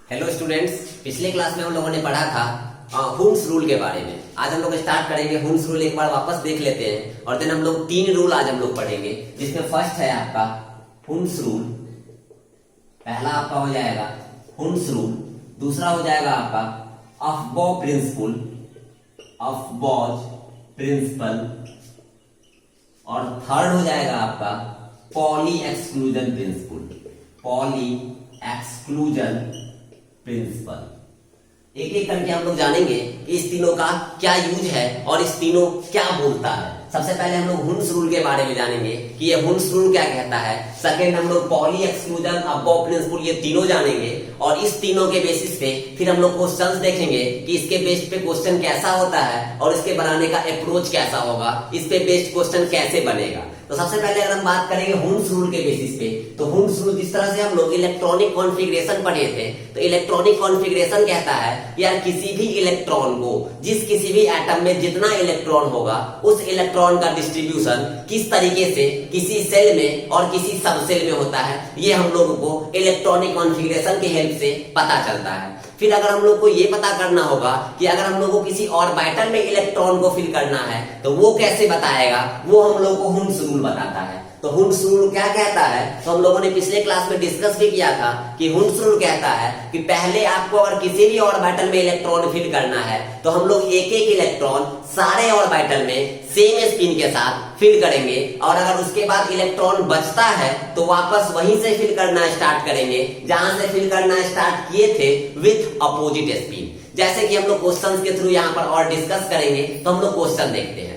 Hello students, पिछले class में हम लोगों ने पढ़ा था हुन्स रूल के बारे में। आज हम लोग स्टार्ट करेंगे हुन्स रूल, एक बार वापस देख लेते हैं और देन हम लोग 3 रूल आज हम लोग पढ़ेंगे, जिसमें फर्स्ट है आपका हुन्स रूल। पहला आपका हो जाएगा हुन्स रूल, दूसरा हो जाएगा आपका अफबॉ प्रिंसिपल, अफबॉज प्रिंसिपल, और थर्ड हो जाएगा आपका poly exclusion principal, Pauli exclusion principal. एक एक करके हम लोग जानेंगे कि इस तीनों का क्या यूज है और इस तीनों क्या बोलता है। सबसे पहले हम लोग हुन्स रूल के बारे में जानेंगे कि ये हुन्स रूल क्या कहता है। सेकंड हम लोग पॉली एक्सक्लूजन, अफबॉ प्रिंसिपल, ये तीनों जानेंगे और इस तीनों के बेसिस पे फिर हम लोग क्वेश्चंस देखेंगे कि इसके बेस्ड पे क्वेश्चन कैसा होता है और इसके बनाने का अप्रोच कैसा होगा, इस पे बेस्ड क्वेश्चन कैसे बनेगा। तो सबसे पहले अगर हम बात करेंगे हुन्स रूल के बेसिस पे, तो हुन्स रूल जिस तरह से हम लोग इलेक्ट्रॉनिक कॉन्फ़िगरेशन पढ़े थे, तो इलेक्ट्रॉनिक कॉन्फ़िगरेशन कहता है यार किसी भी इलेक्ट्रॉन को, जिस किसी भी एटम में जितना इलेक्ट्रॉन होगा उस इलेक्ट्रॉन का डिस्ट्रीब्यूशन किस तरीके से किसी सेल में और किसी सब सेल में होता है, ये हम लोगों को इलेक्ट्रॉनिक कॉन्फ़िगरेशन की हेल्प से पता चलता है। फिर अगर हम लोग को ये पता करना होगा कि अगर हम लोग को किसी ऑर्बिटल में इलेक्ट्रॉन को फिल करना है तो वो कैसे बताएगा, वो हम लोग को हुन्स रूल बताता है। तो हुन्स रूल क्या कहता है, तो हम लोगों ने पिछले क्लास में डिस्कस भी किया था कि हुन्स रूल कहता है कि पहले आपको अगर किसी भी ऑर्बिटल में इलेक्ट्रॉन फिल करना है तो हम लोग एक एक इलेक्ट्रॉन सारे ऑर्बिटल में सेम स्पिन के साथ फिल करेंगे, और अगर उसके बाद इलेक्ट्रॉन बचता है तो वापस वहीं से फिल करना स्टार्ट करेंगे जहां से फिल करना स्टार्ट किए थे विथ अपोजिट स्पिन। जैसे कि हम लोग क्वेश्चंस के थ्रू यहां पर और डिस्कस करेंगे, तो हम लोग क्वेश्चन देखते हैं।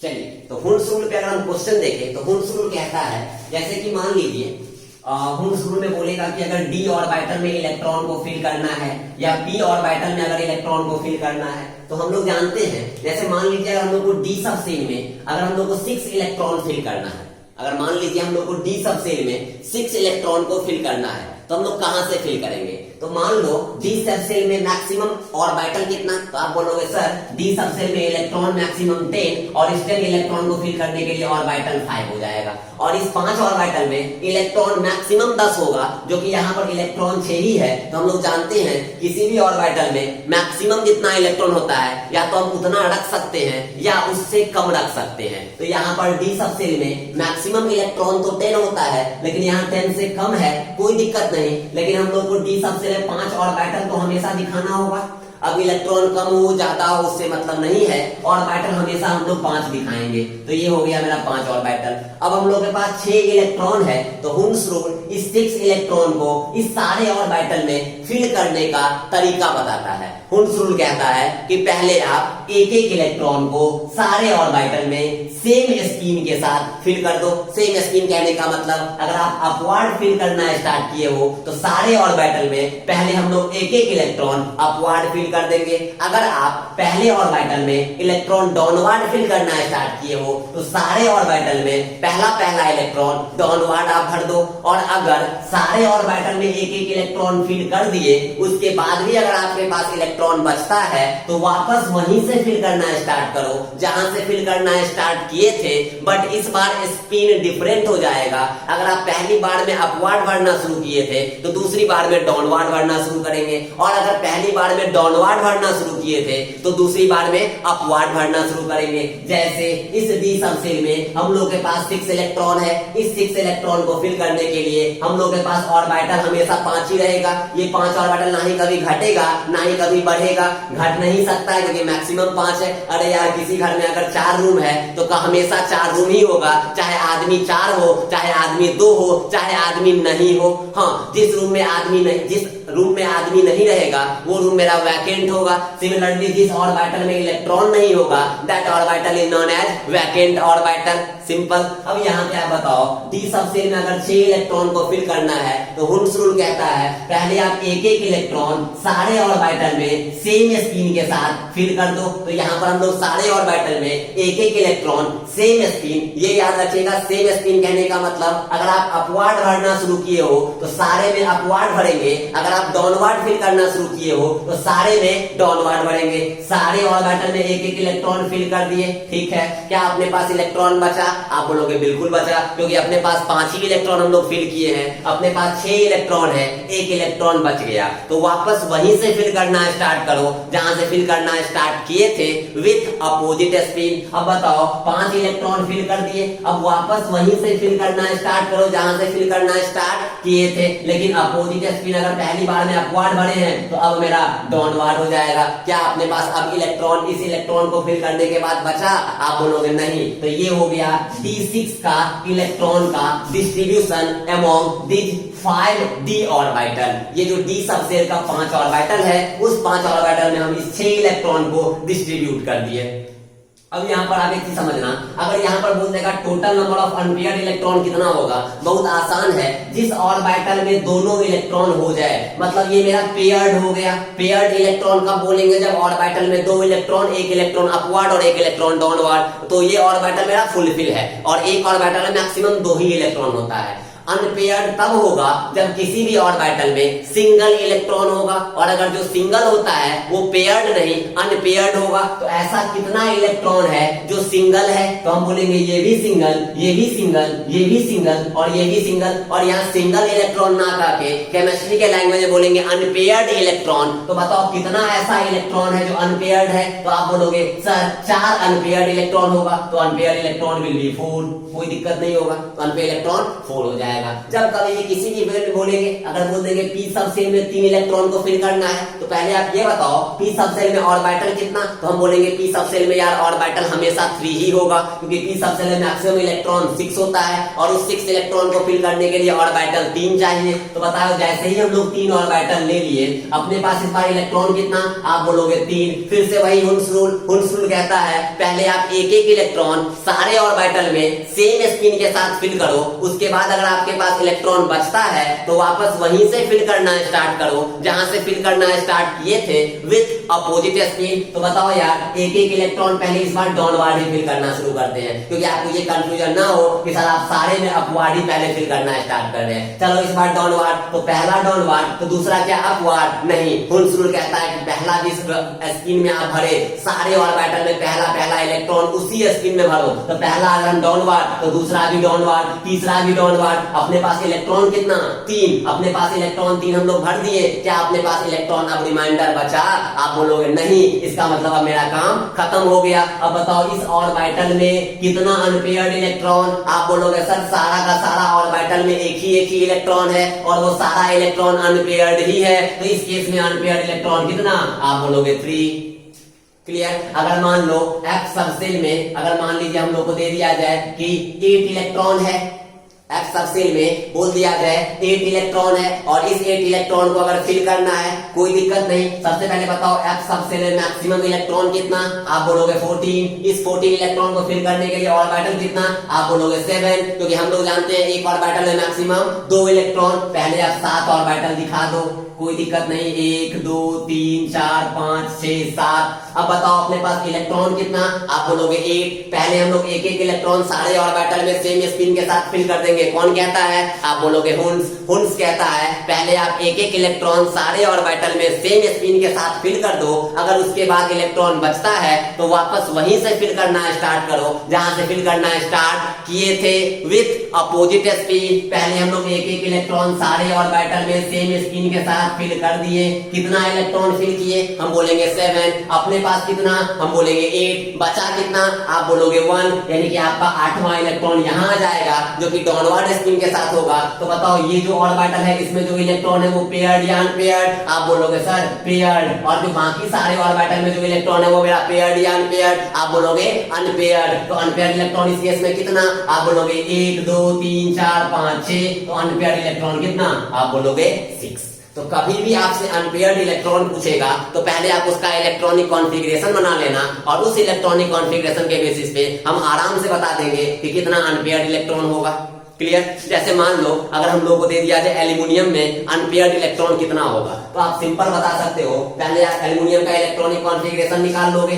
चलिए, तो हुन्स रूल पे अगर हम क्वेश्चन देखें तो हुन्स रूल कहता है, जैसे कि मान लीजिए हुन्स रूल में बोलेगा कि अगर डी ऑर्बिटल में इलेक्ट्रॉन को फिल करना है या पी ऑर्बिटल में अगर इलेक्ट्रॉन को फिल करना है, तो हम लोग जानते हैं, जैसे मान लीजिए अगर हम लोग को डी सब सेल में अगर हम लोग को 6 इलेक्ट्रॉन फिल करना है, अगर मान लीजिए हम लोग को डी सब सेल में 6 इलेक्ट्रॉन को फिल करना है, तो हम लोग कहां से फिल करेंगे। तो मान लो डी सब सेल में मैक्सिमम ऑर्बिटल कितना, तो आप बोलोगे सर डी सब सेल में इलेक्ट्रॉन मैक्सिमम 10 और इस 10 इलेक्ट्रॉन को फिल करने के लिए ऑर्बिटल 5 हो जाएगा, और इस 5 ऑर्बिटल में इलेक्ट्रॉन मैक्सिमम 10 होगा, जो कि यहाँ पर इलेक्ट्रॉन 6 ही है। तो हम लोग जानते हैं किसी भी ऑर्बिटल में मैक्सिमम जितना इलेक्ट्रॉन होता है या तो हम उतना रख सकते हैं या उससे कम रख सकते हैं। तो यहाँ पर डी सब सेल में मैक्सिमम इलेक्ट्रॉन तो 10 होता है, लेकिन यहाँ 10 से कम है, कोई दिक्कत नहीं, लेकिन हम लोग को डी सब सेल 5 ऑर्बिटल तो हमेशा दिखाना होगा। अब इलेक्ट्रॉन कम हो ज्यादा हो उससे मतलब नहीं है, ऑर्बिटल हमेशा हम लोग 5 दिखाएंगे। तो ये हो गया मेरा 5 ऑर्बिटल। अब हम लोग के पास 6 इलेक्ट्रॉन है, तो हुन्स रूल इस 6 इलेक्ट्रॉन को इस सारे ऑर्बिटल में फिल करने का तरीका बताता है। हुन्स रूल कहता है कि पहले आप एक एक इलेक्ट्रॉन को सारे ऑर्बिटल में सेम स्पिन के साथ फिल कर दो। सेम स्पिन कहने का मतलब अगर आप अपवर्ड फिल करना स्टार्ट किए हो तो सारे ऑर्बिटल में पहले हम लोग एक एक इलेक्ट्रॉन अपवर्ड फिल कर देंगे। अगर आप पहले ऑर्बिटल में इलेक्ट्रॉन डाउनवर्ड फिल करना स्टार्ट किए हो तो सारे ऑर्बिटल में पहला इलेक्ट्रॉन डाउनवर्ड आप भर दो, और अगर सारे ऑर्बिटल में एक एक इलेक्ट्रॉन फिल कर दिए उसके बाद भी अगर आपके पास इलेक्ट्रॉन बचता है तो वापस वहीं से फिल करना स्टार्ट करो जहां से फिल करना स्टार्ट किए थे, बट इस बार स्पिन डिफरेंट हो जाएगा। अगर आप पहली बार में अपवर्ड बढ़ना शुरू किए थे तो दूसरी बार में डाउनवर्ड बढ़ना शुरू करेंगे, और अगर पहली बार में डाउनवर्ड बढ़ना शुरू किए थे तो दूसरी बार में अपवर्ड बढ़ना शुरू करेंगे। जैसे इस डी सब सेल में हम लोग के पास 6 इलेक्ट्रॉन है, इस 6 इलेक्ट्रॉन को फिल करने के लिए हम लोग के पास ऑर्बिटल हमेशा 5 ही रहेगा। ये 5 ऑर्बिटल ना ही कभी घटेगा ना ही कभी बढ़ेगा, घट नहीं सकता है क्योंकि मैक्सिमम 5 है। अरे यार किसी घर में अगर 4 रूम है तो हमेशा 4 रूम ही होगा, चाहे आदमी 4 हो, चाहे आदमी 2 हो, चाहे आदमी नहीं हो। हाँ, जिस रूम में आदमी नहीं रहेगा वो रूम मेरा वैकेंट होगा। सिमिलरली जिस ऑर्बिटल में इलेक्ट्रॉन नहीं होगा that orbital is known as vacant orbital. Simple. अब यहाँ पे आप बताओ डी सब सेल में अगर 6 इलेक्ट्रॉन को फिल करना है तो हुन्स रूल कहता है पहले आप एक एक इलेक्ट्रॉन सारे ऑर्बिटल में सेम स्पिन के साथ फिल कर दो। तो यहाँ पर हम लोग सारे ऑर्बिटल में एक एक इलेक्ट्रॉन सेम स्पिन, ये याद रखिएगा सेम स्पिन कहने का मतलब अगर आप अपवर्ड भरना शुरू किए हो तो सारे में अपवर्ड भरेंगे, अगर आप डाउनवर्ड फिल करना शुरू किए हो तो सारे में डाउनवर्ड भरेंगे। सारे ऑर्बिटल में एक एक इलेक्ट्रॉन फिल कर दिए, ठीक है। क्या अपने पास इलेक्ट्रॉन बचा? आप बोलोगे बिल्कुल बचा, क्योंकि अपने पास 5 ही इलेक्ट्रॉन हम लोग फिल किए हैं, अपने पास 6 इलेक्ट्रॉन है, 1 इलेक्ट्रॉन बच गया। तो वापस वहीं से फिल करना स्टार्ट करो जहां से फिल करना स्टार्ट किए थे, विथ अपोजिट स्पिन। अब बताओ 5 इलेक्ट्रॉन फिल कर दिए, अब वापस वहीं से फिल करना स्टार्ट करो जहां से फिल करना स्टार्ट किए थे, लेकिन अपोजिट स्पिन अगर पहली बार में अपवार्ड भरे हैं तो अब मेरा डाउनवार्ड हो जाएगा। क्या अपने पास अब इलेक्ट्रॉन इस इलेक्ट्रॉन को फिल करने के बाद बचा? आप बोलोगे नहीं। तो ये हो गया d6 का इलेक्ट्रॉन का distribution among this 5 d orbital. ये जो d सबसेल का 5 ऑर्बिटल है, उस 5 ऑर्बिटल में हम इस 6 इलेक्ट्रॉन को डिस्ट्रीब्यूट कर दिए। अब यहाँ पर आप एक चीज समझना, अगर यहाँ पर बोल देगा total number of unpaired electron कितना होगा, बहुत आसान है। जिस ऑर्बिटल में दोनों इलेक्ट्रॉन हो जाए, मतलब ये मेरा पेयर्ड हो गया। पेयर्ड इलेक्ट्रॉन कब बोलेंगे? जब ऑर्बिटल में 2 इलेक्ट्रॉन, 1 इलेक्ट्रॉन अपवर्ड और 1 इलेक्ट्रॉन डाउनवर्ड। तो ये ऑर्बिटल मेरा फुलफिल है, और एक ऑर्बिटल में मैक्सिमम 2 ही इलेक्ट्रॉन होता है। अनपेयर्ड तब होगा जब किसी भी ऑर्बिटल में सिंगल इलेक्ट्रॉन होगा, और अगर जो सिंगल होता है वो पेयर्ड नहीं अनपेयर्ड होगा। तो ऐसा कितना इलेक्ट्रॉन है जो सिंगल है? तो हम बोलेंगे ये भी सिंगल, ये भी सिंगल, ये भी सिंगल और ये भी सिंगल। और यहाँ सिंगल इलेक्ट्रॉन ना करके केमिस्ट्री के लैंग्वेज में बोलेंगे अनपेयर्ड इलेक्ट्रॉन। तो बताओ कितना ऐसा इलेक्ट्रॉन है जो अनपेयर्ड है? तो आप बोलोगे सर 4 अनपेयर्ड इलेक्ट्रॉन होगा, तो अनपेयर्ड इलेक्ट्रॉन विल बी 4, कोई दिक्कत नहीं होगा, तो अनपेयर्ड इलेक्ट्रॉन 4 हो जाएगा। जब कभी ये किसी भी वेल में बोलेंगे, अगर बोल देंगे p सब सेल में 3 इलेक्ट्रॉन को फिल करना है, तो पहले आप ये बताओ p सब सेल में ऑर्बिटल कितना? तो हम बोलेंगे p सब सेल में यार ऑर्बिटल हमेशा 3 ही होगा, क्योंकि p सब सेल में मैक्सिमम इलेक्ट्रॉन 6 होता है, और उस 6 इलेक्ट्रॉन को फिल करने के लिए ऑर्बिटल 3 चाहिए। तो बताओ जैसे ही हम लोग 3 ऑर्बिटल ले लिए, अपने पास इस बार इलेक्ट्रॉन कितना? आप बोलोगे 3। फिर से वही हुन्स रूल कहता है पहले आप एक एक इलेक्ट्रॉन सारे ऑर्बिटल में सेम स्पिन के साथ फिल करो, उसके बाद अगर आपके पास इलेक्ट्रॉन बचता है तो वापस वहीं से फिल करना स्टार्ट करो जहां से फिल करना स्टार्ट किए थे, विथ अपोजिट स्पिन। तो बताओ यार एक एक इलेक्ट्रॉन पहले इस बार डाउनवर्ड ही फिल करना शुरू करते हैं, क्योंकि आपको ये कंफ्यूजन ना हो कि सर आप सारे में अपवर्ड ही पहले फिल करना स्टार्ट कर रहे हैं। चलो इस बार डाउनवर्ड, तो पहला डाउनवर्ड, तो दूसरा क्या अपवर्ड? नहीं, हुन्स रूल कहता है कि पहला जिस स्पिन में आप भरे सारे ऑर्बिटल में पहला इलेक्ट्रॉन उसी स्पिन में भरो। तो पहला अगर हम डाउनवर्ड, तो दूसरा भी डाउनवर्ड, तीसरा भी डाउनवर्ड। अपने पास इलेक्ट्रॉन कितना? 3। अपने पास इलेक्ट्रॉन 3 हम लोग भर दिए। क्या अपने पास इलेक्ट्रॉन अब रिमाइंडर बचा? आप बोलोगे नहीं, इसका मतलब अब मेरा काम खत्म हो गया। अब बताओ इस ऑर्बिटल में कितना अनपेयर्ड इलेक्ट्रॉन? आप बोलोगे सर सारा का सारा ऑर्बिटल में एक ही इलेक्ट्रॉन है, और वो सारा इलेक्ट्रॉन अनपेयर्ड ही है। तो इस केस में अनपेयर्ड इलेक्ट्रॉन कितना? आप बोलोगे 3। क्लियर? अगर मान लो F सबसेल में, अगर मान लीजिए हम लोग को दे दिया जाए कि 8 इलेक्ट्रॉन है, F सबसेल में बोल दिया जाए 8 इलेक्ट्रॉन है, और इस 8 इलेक्ट्रॉन को अगर फिल करना है कोई दिक्कत नहीं। सबसे पहले बताओ F सबसेल में मैक्सिमम इलेक्ट्रॉन कितना? आप बोलोगे 14। इस 14 इलेक्ट्रॉन को फिल करने के लिए ऑर्बिटल कितना? आप बोलोगे 7, क्योंकि हम लोग जानते हैं एक ऑर्बिटल में मैक्सिमम 2 इलेक्ट्रॉन। पहले आप 7 ऑर्बिटल दिखा दो, कोई दिक्कत नहीं। 1 2 3 4 5 6 7। अब बताओ अपने पास इलेक्ट्रॉन कितना? आप बोलोगे 8। पहले हम लोग एक एक इलेक्ट्रॉन सारे ऑर्बिटल में सेम स्पिन के साथ फिल कर देंगे। कौन कहता है? आप बोलोगे हुन्स कहता है पहले आप एक एक इलेक्ट्रॉन सारे ऑर्बिटल में सेम स्पिन के साथ फिल कर दो, अगर उसके बाद इलेक्ट्रॉन बचता है तो वापस वहीं से फिल करना स्टार्ट करो जहां से फिल करना स्टार्ट किए थे, विथ अपोजिट स्पिन। पहले हम लोग एक एक इलेक्ट्रॉन सारे ऑर्बिटल में सेम स्पिन के साथ फिल कर दिए। कितना इलेक्ट्रॉन फिल किए? हम बोलेंगे 7। अपने पास कितना? हम बोलेंगे 8। बचा कितना? आप बोलोगे 1, यानी कि आपका 8वां इलेक्ट्रॉन यहाँ आ जाएगा जो कि डाउनवर्ड स्पिन के साथ होगा। तो बताओ ये जो ऑर्बिटल है इसमें जो इलेक्ट्रॉन है वो पेयर्ड या अनपेयर्ड? आप बोलोगे सर पेयर्ड। और जो बाकी सारे ऑर्बिटल में जो इलेक्ट्रॉन है वो मेरा पेयर्ड या अनपेयर्ड? आप बोलोगे अनपेयर्ड। तो अनपेयर्ड इलेक्ट्रॉन इस केस में कितना? आप बोलोगे 1 2 3 4 5 6। तो अनपेयर्ड इलेक्ट्रॉन कितना? आप बोलोगे 6। तो कभी भी आपसे अनपेयर्ड इलेक्ट्रॉन पूछेगा तो पहले आप उसका इलेक्ट्रॉनिक कॉन्फ़िगरेशन बना लेना, और उस इलेक्ट्रॉनिक कॉन्फ़िगरेशन के बेसिस पे हम आराम से बता देंगे कि कितना अनपेयर्ड इलेक्ट्रॉन होगा। क्लियर? जैसे मान लो अगर हम लोग को दे दिया जाए एल्यूमिनियम में अनपेयर्ड इलेक्ट्रॉन कितना होगा, तो आप सिंपल बता सकते हो, पहले आप एल्यूमिनियम का इलेक्ट्रॉनिक कॉन्फ़िगरेशन निकाल लोगे।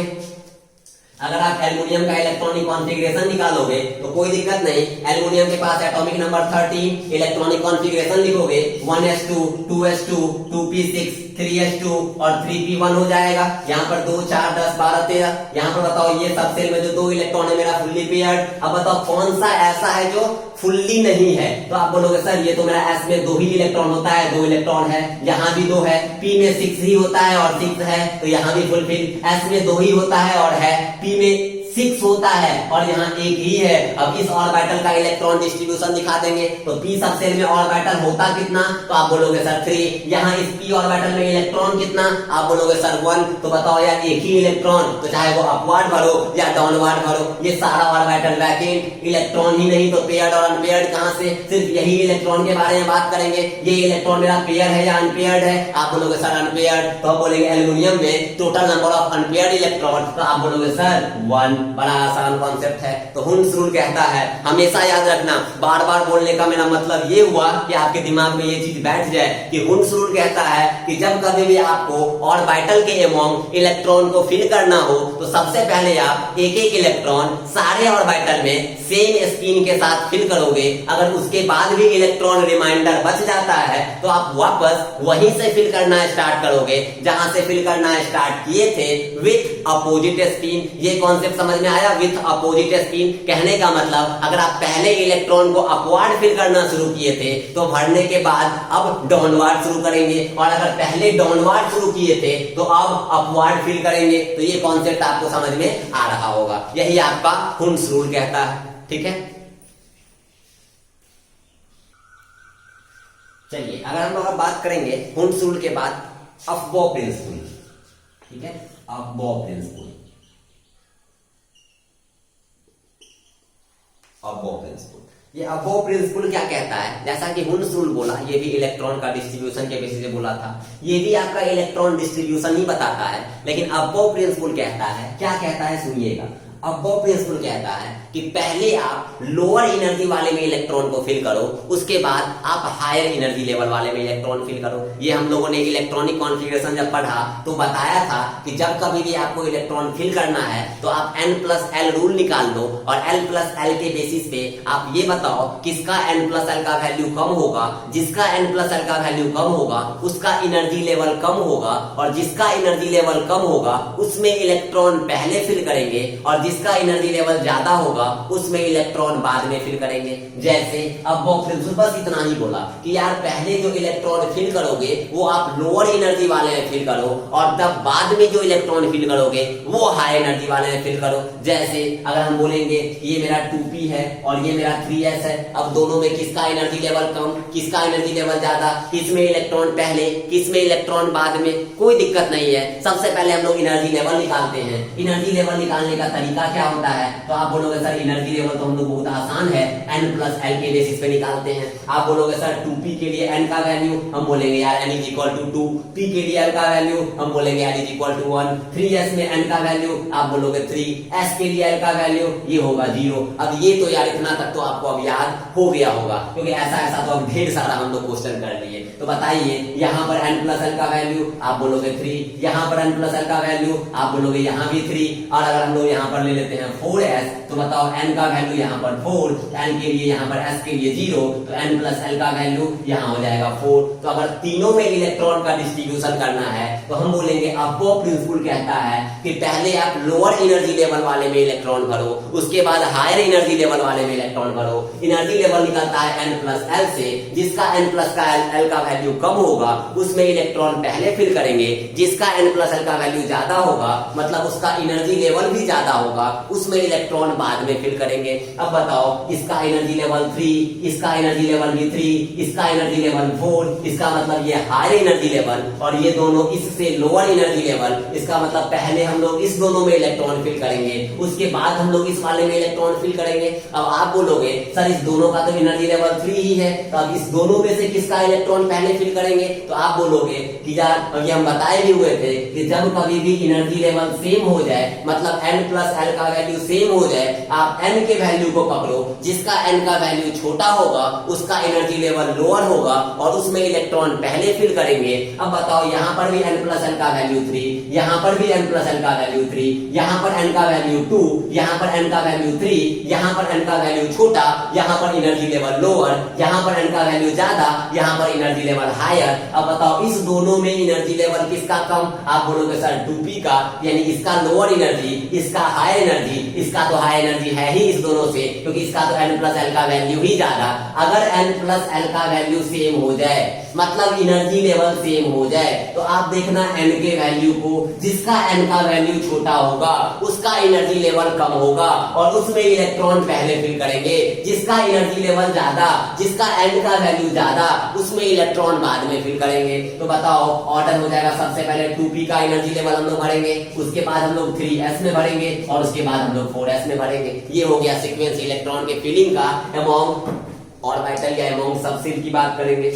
अगर आप एल्युमिनियम का इलेक्ट्रॉनिक कॉन्फ़िगरेशन निकालोगे तो कोई दिक्कत नहीं, एल्युमिनियम के पास एटॉमिक नंबर 13, इलेक्ट्रॉनिक कॉन्फ़िगरेशन लिखोगे 1s2 2s2 2p6 3s2 और 3p1 हो जाएगा। यहाँ पर 2 4 10 12 13, यहाँ पर बताओ ये सब सेल में जो 2 इलेक्ट्रॉन है मेरा फुल्ली पेयर्ड। अब बताओ कौन सा ऐसा है जो फुल्ली नहीं है, तो आप बोलोगे सर ये तो मेरा S में 2 ही इलेक्ट्रॉन होता है, 2 इलेक्ट्रॉन है, यहाँ भी 2 है, P में 6 ही होता है और 6 है, तो यहाँ भी फुलफिल। S में 2 ही होता है और है, P में 6 होता है और यहाँ 1 ही है। अब इस ऑर्बिटल का इलेक्ट्रॉन डिस्ट्रीब्यूशन दिखा देंगे तो p सब सेल में ऑर्बिटल होता कितना, तो आप बोलोगे सर 3। यहाँ इस p ऑर्बिटल में इलेक्ट्रॉन कितना, आप बोलोगे सर 1। तो बताओ यार एक ही इलेक्ट्रॉन, तो चाहे वो अपवर्ड भरो या डाउनवर्ड भरो, ये सारा ऑर्बिटल वैकेंट, इलेक्ट्रॉन ही नहीं तो पेयर्ड और अनपेयर्ड कहां से, सिर्फ यही इलेक्ट्रॉन के बारे में बात करेंगे। ये इलेक्ट्रॉन मेरा पेयर है या अनपेयर्ड है, आप बोलोगे सर अनपेयर्ड। तो आप बोलेंगे एल्युमिनियम में total number of unpaired electron, तो आप बोलोगे सर 1। बड़ा आसान कॉन्सेप्ट है। तो हुन्स रूल कहता है, हमेशा याद रखना, बार बार बोलने का मेरा मतलब ये हुआ कि आपके दिमाग में ये चीज बैठ जाए कि हुन्स रूल कहता है कि जब कभी भी आपको ऑर्बिटल के अमोंग इलेक्ट्रॉन को फिल करना हो तो सबसे पहले आप एक एक इलेक्ट्रॉन सारे ऑर्बिटल में सेम स्पिन के साथ फिल करोगे। अगर उसके बाद भी इलेक्ट्रॉन रिमाइंडर बच जाता है तो आप वापस वहीं से फिल करना स्टार्ट करोगे जहां से फिल करना स्टार्ट किए थे, विथ अपोजिट स्पिन। ये कॉन्सेप्ट समझ में आया, विथ अपोजिट स्पिन। कहने का मतलब अगर आप पहले इलेक्ट्रॉन को अपवर्ड फिल करना शुरू किए थे तो भरने के बाद अब डाउनवर्ड शुरू करेंगे, और अगर पहले डाउनवर्ड शुरू किए थे तो अब अपवर्ड फिल करेंगे। तो ये कॉन्सेप्ट आपको समझ में आ रहा होगा, यही आपका हुन्स रूल कहता है। ठीक है, चलिए अगर हम लोग बात करेंगे हुन्स रूल के बाद अफबो प्रिंसिपल। ठीक है, अफबो प्रिंसिपल, अफबो प्रिंसिपल। ये अफबो प्रिंसिपल क्या कहता है, जैसा कि हुन्स रूल बोला, ये भी इलेक्ट्रॉन का डिस्ट्रीब्यूशन के बेसिस पे बोला था, ये भी आपका इलेक्ट्रॉन डिस्ट्रीब्यूशन ही बताता है। लेकिन अफबो प्रिंसिपल कहता है, क्या कहता है सुनिएगा। अफबो प्रिंसिपल कहता है कि पहले आप लोअर एनर्जी वाले में इलेक्ट्रॉन को फिल करो, उसके बाद आप हायर एनर्जी लेवल वाले में इलेक्ट्रॉन फिल करो। ये हम लोगों ने इलेक्ट्रॉनिक कॉन्फ़िगरेशन जब पढ़ा तो बताया था कि जब कभी भी आपको इलेक्ट्रॉन फिल करना है तो आप n+l रूल निकाल लो, और l+l के बेसिस पे आप ये बताओ किसका n+l का वैल्यू कम होगा। जिसका n+l का वैल्यू कम होगा उसका एनर्जी लेवल कम होगा, और जिसका एनर्जी लेवल कम होगा उसमें इलेक्ट्रॉन पहले फिल करेंगे, और जिसका एनर्जी लेवल ज्यादा होगा उसमें इलेक्ट्रॉन बाद में फिल करेंगे। जैसे अब वो प्रिंसिपल बस इतना ही बोला कि यार पहले जो इलेक्ट्रॉन फिल करोगे वो आप लोअर एनर्जी वाले में फिल करो, और तब बाद में जो इलेक्ट्रॉन फिल करोगे वो हाई एनर्जी वाले में फिल करो। जैसे अगर हम बोलेंगे ये मेरा 2p है और ये मेरा 3s है, अब दोनों में किसका एनर्जी लेवल कम, किसका एनर्जी लेवल ज्यादा, किसमें इलेक्ट्रॉन पहले, किसमें इलेक्ट्रॉन बाद में, कोई दिक्कत नहीं है। सबसे पहले हम लोग एनर्जी लेवल निकालते हैं। एनर्जी लेवल निकालने का तरीका क्या होता है, तो आप बोलोगे सर एनर्जी लेवल तो हम लोग बहुत आसान है, n+l के बेसिस पे निकालते हैं। आप बोलोगे सर 2p के लिए n का वैल्यू, हम बोलेंगे यार n = 2, p के लिए n का वैल्यू हम बोलेंगे n = 1, 3s में n का वैल्यू आप बोलोगे 3, s के लिए n का वैल्यू ये होगा 0। अब ये तो यार इतना तक तो आपको अब याद हो गया होगा, क्योंकि ऐसा तो अब ढेर सारा हम लोग क्वेश्चन कर लिए। तो बताइए यहाँ पर n+l का वैल्यू आप बोलोगे 3, यहाँ पर n+l का वैल्यू आप बोलोगे यहाँ भी 3, और अगर हम लोग यहाँ पर ले लेते हैं 4s तो बताओ n का वैल्यू यहाँ पर 4, n के लिए यहाँ पर s के लिए 0, तो n+l का वैल्यू यहाँ हो जाएगा 4। तो अगर तीनों में इलेक्ट्रॉन का डिस्ट्रीब्यूशन करना है तो हम बोलेंगे अफबो प्रिंसिपल कहता है कि पहले आप लोअर एनर्जी लेवल वाले में इलेक्ट्रॉन भरो, उसके बाद हायर एनर्जी लेवल वाले में इलेक्ट्रॉन भरो। एनर्जी लेवल निकलता है n+l से, जिसका n+l का वैल्यू कम होगा उसमें इलेक्ट्रॉन पहले फिल करेंगे, जिसका n+l का वैल्यू ज्यादा होगा मतलब उसका एनर्जी लेवल भी ज्यादा होगा उसमें इलेक्ट्रॉन बाद में फिल करेंगे। अब बताओ इसका एनर्जी लेवल 3, इसका एनर्जी लेवल भी 3, इसका एनर्जी लेवल 4, इसका मतलब ये हायर एनर्जी लेवल, और ये दोनों इससे लोअर एनर्जी लेवल। इसका मतलब पहले हम लोग इस दोनों में इलेक्ट्रॉन फिल करेंगे, उसके बाद हम लोग इस वाले में इलेक्ट्रॉन फिल करेंगे। अब आप बोलोगे सर इस दोनों का तो एनर्जी लेवल 3 ही है, तो अब इस दोनों में से किसका इलेक्ट्रॉन पहले फिल करेंगे, तो आप बोलोगे कि यार अभी हम बताए भी हुए थे कि जब कभी भी एनर्जी लेवल सेम हो जाए, मतलब n+l का वैल्यू सेम हो जाए, आप n के वैल्यू को पकड़ो, जिसका n का वैल्यू छोटा होगा उसका एनर्जी लेवल लोअर होगा और उसमें इलेक्ट्रॉन पहले फिल करेंगे। अब बताओ यहाँ पर भी n प्लस एल का वैल्यू 3, यहाँ पर भी n प्लस एल का वैल्यू 3, यहाँ पर n का वैल्यू 2, यहाँ पर n का वैल्यू 3, यहाँ पर n का वैल्यू छोटा, यहाँ पर एनर्जी लेवल लोअर, यहाँ पर n का वैल्यू ज्यादा, यहाँ पर एनर्जी लेवल हायर। अब बताओ इस दोनों में एनर्जी लेवल किसका कम? आप बोलोगे सर 2p का, यानी इसका लोअर एनर्जी, इसका हाई एनर्जी। इसका तो हाई एनर्जी है ही इस दोनों से, क्योंकि इसका तो n प्लस एल का वैल्यू ही ज्यादा। अगर n प्लस एल का वैल्यू सेम हो जाए, मतलब एनर्जी लेवल सेम हो जाए, तो आप देखना n के वैल्यू को, जिसका n का वैल्यू छोटा होगा उसका एनर्जी लेवल कम होगा और उसमें इलेक्ट्रॉन पहले फिल करेंगे। जिसका एनर्जी लेवल ज्यादा, जिसका n का वैल्यू ज्यादा, उसमें इलेक्ट्रॉन बाद में फिल करेंगे। तो बताओ ऑर्डर हो जाएगा, सबसे पहले 2p का एनर्जी लेवल हम लोग भरेंगे, उसके बाद हम लोग 3s में भरेंगे और उसके बाद हम लोग 4s में भरेंगे। ये हो गया सीक्वेंस इलेक्ट्रॉन के फिलिंग का अमोंग ऑर्बिटल या अमोंग सबसेल की बात करेंगे।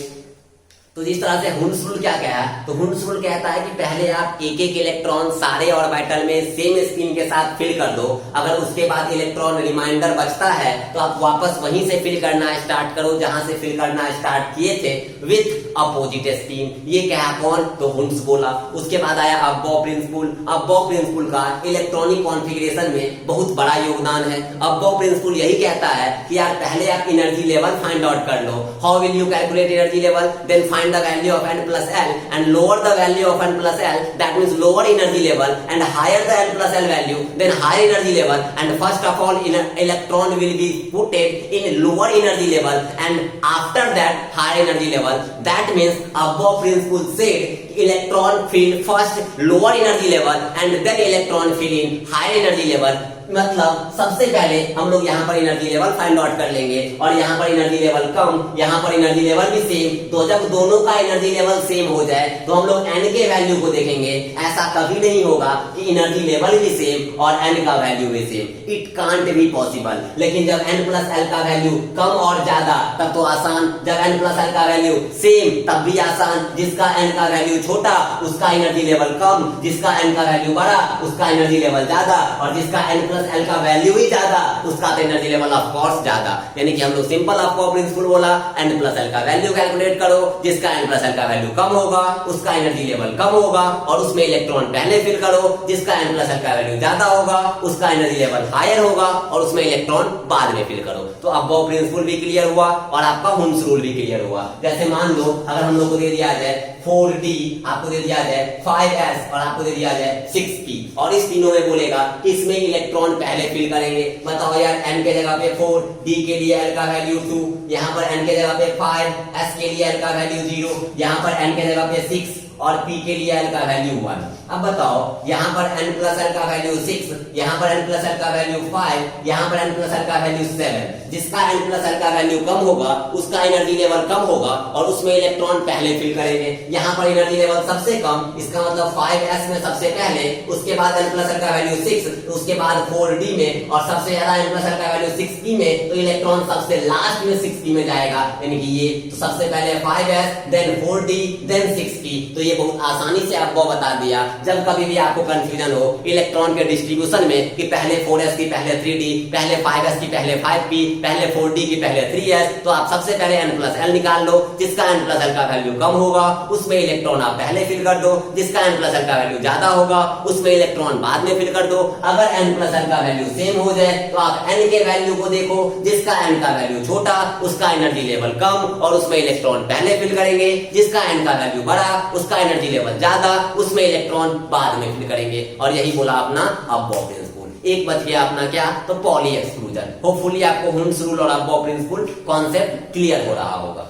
तो जिस तरह से हुंस रूल क्या कहा, तो हुंस रूल कहता है कि पहले आप एक एक इलेक्ट्रॉन सारे ऑर्बिटल में सेम स्पिन के साथ फिल कर दो। अगर उसके बाद इलेक्ट्रॉन रिमाइंडर बचता है तो आप वापस वहीं से फिल करना स्टार्ट करो जहां से फिल करना स्टार्ट किए थे, विथ अपोजिट स्पिन। ये कहा कौन? तो हुंस बोला। उसके बाद आया अबॉव प्रिंसिपल। अबॉव प्रिंसिपल का इलेक्ट्रॉनिक कॉन्फ़िगरेशन में बहुत बड़ा योगदान है। अबॉव प्रिंसिपल यही कहता है कि यार पहले आप एनर्जी लेवल फाइंड आउट कर लो। How will you calculate energy level? Then find the value of n plus l and lower the value of n plus l, that means lower energy level, and higher the n plus l value, then higher energy level, and first of all electron will be put in lower energy level and after that higher energy level. That means above principle said electron fill first lower energy level and then electron fill in higher energy level। मतलब सबसे पहले हम लोग यहाँ पर energy level find out कर लेंगे और यहाँ पर एनर्जी लेवल कम, यहाँ पर एनर्जी लेवल भी सेम। तो जब दोनों का एनर्जी लेवल सेम हो जाए तो हम लोग n के वैल्यू को देखेंगे। ऐसा कभी नहीं होगा कि एनर्जी लेवल भी सेम और n का वैल्यू भी same, it can't be possible. लेकिन जब n प्लस एल का वैल्यू कम और ज्यादा तब तो आसान, जब n प्लस एल का वैल्यू सेम तब भी आसान। जिसका n का वैल्यू छोटा उसका एनर्जी लेवल कम, जिसका n का वैल्यू बड़ा उसका एनर्जी लेवल ज्यादा, और जिसका n प्लस एल का वैल्यू ही ज्यादा उसका तो एनर्जी लेवल ऑफ कोर्स ज्यादा। यानी कि हम लोग सिंपल अबॉव प्रिंसिपल बोला, n प्लस एल का वैल्यू कैलकुलेट करो, जिसका n प्लस एल का वैल्यू कम होगा उसका एनर्जी लेवल कम होगा और उसमें इलेक्ट्रॉन पहले फिल करो, जिसका n प्लस एल का वैल्यू ज्यादा होगा उसका एनर्जी लेवल हायर होगा और उसमें इलेक्ट्रॉन बाद में फिल करो। तो अबॉव प्रिंसिपल भी क्लियर हुआ और आपका हुंस रूल भी क्लियर हुआ। जैसे मान लो अगर हम लोग को दे दिया जाए 4d, आपको दे दिया जाए 5s और आपको दे दिया जाए 6p, और इस तीनों में बोलेगा इसमें इलेक्ट्रॉन पहले फिल करेंगे। बताओ यार n के जगह पे 4, d के लिए l का वैल्यू 2, यहाँ पर n के जगह पे 5, s के लिए l का वैल्यू 0, यहाँ पर n के जगह पे 6 और p के लिए l का वैल्यू 1। अब बताओ यहाँ पर n प्लस l का वैल्यू 6, यहाँ पर n प्लस l का वैल्यू 5, यहाँ पर n प्लस l का वैल्यू 7। जिसका n प्लस l का वैल्यू कम होगा उसका एनर्जी लेवल कम होगा और उसमें इलेक्ट्रॉन पहले फिल करेंगे। यहाँ पर एनर्जी लेवल सबसे कम, इसका मतलब 5s में सबसे पहले, उसके बाद n प्लस l का वैल्यू 6, उसके बाद 4d में, और सबसे ज्यादा n प्लस l का वैल्यू 6p में, तो इलेक्ट्रॉन सबसे लास्ट में 6p में जाएगा। यानी कि ये तो सबसे पहले 5s, then 4d, then 6p। तो ये बहुत आसानी से आपको बता दिया। जब कभी भी आपको कंफ्यूजन हो इलेक्ट्रॉन के डिस्ट्रीब्यूशन में कि पहले 4s की पहले 3d, पहले 5s की पहले 5p, पहले 4d की पहले 3s, तो आप सबसे पहले n प्लस l निकाल लो। जिसका n प्लस l का वैल्यू कम होगा उसमें इलेक्ट्रॉन आप पहले फिल कर दो, जिसका n प्लस l का वैल्यू ज्यादा होगा उसमें इलेक्ट्रॉन बाद में फिल कर दो। अगर n प्लस l का वैल्यू सेम हो जाए तो आप n के वैल्यू को देखो, जिसका n का वैल्यू छोटा उसका एनर्जी लेवल कम और उसमें इलेक्ट्रॉन पहले फिल करेंगे, जिसका n का वैल्यू बड़ा उसका एनर्जी लेवल ज्यादा उसमें इलेक्ट्रॉन बाद में फिल करेंगे। और यही बोला अपना अबॉव प्रिंसिपल। एक बच गया अपना क्या, तो पॉली एक्सक्लूजन। होपफुली आपको हुंस रूल और अबॉव प्रिंसिपल कॉन्सेप्ट क्लियर हो रहा होगा।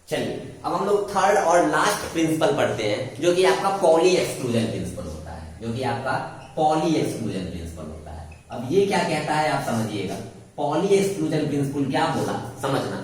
चलिए अब हम लोग थर्ड और लास्ट प्रिंसिपल पढ़ते हैं, जो कि आपका पॉली एक्सक्लूजन प्रिंसिपल होता है, जो कि आपका पॉली एक्सक्लूजन प्रिंसिपल होता है। अब ये क्या कहता है आप समझिएगा। पॉली एक्सक्लूजन प्रिंसिपल क्या बोला समझना।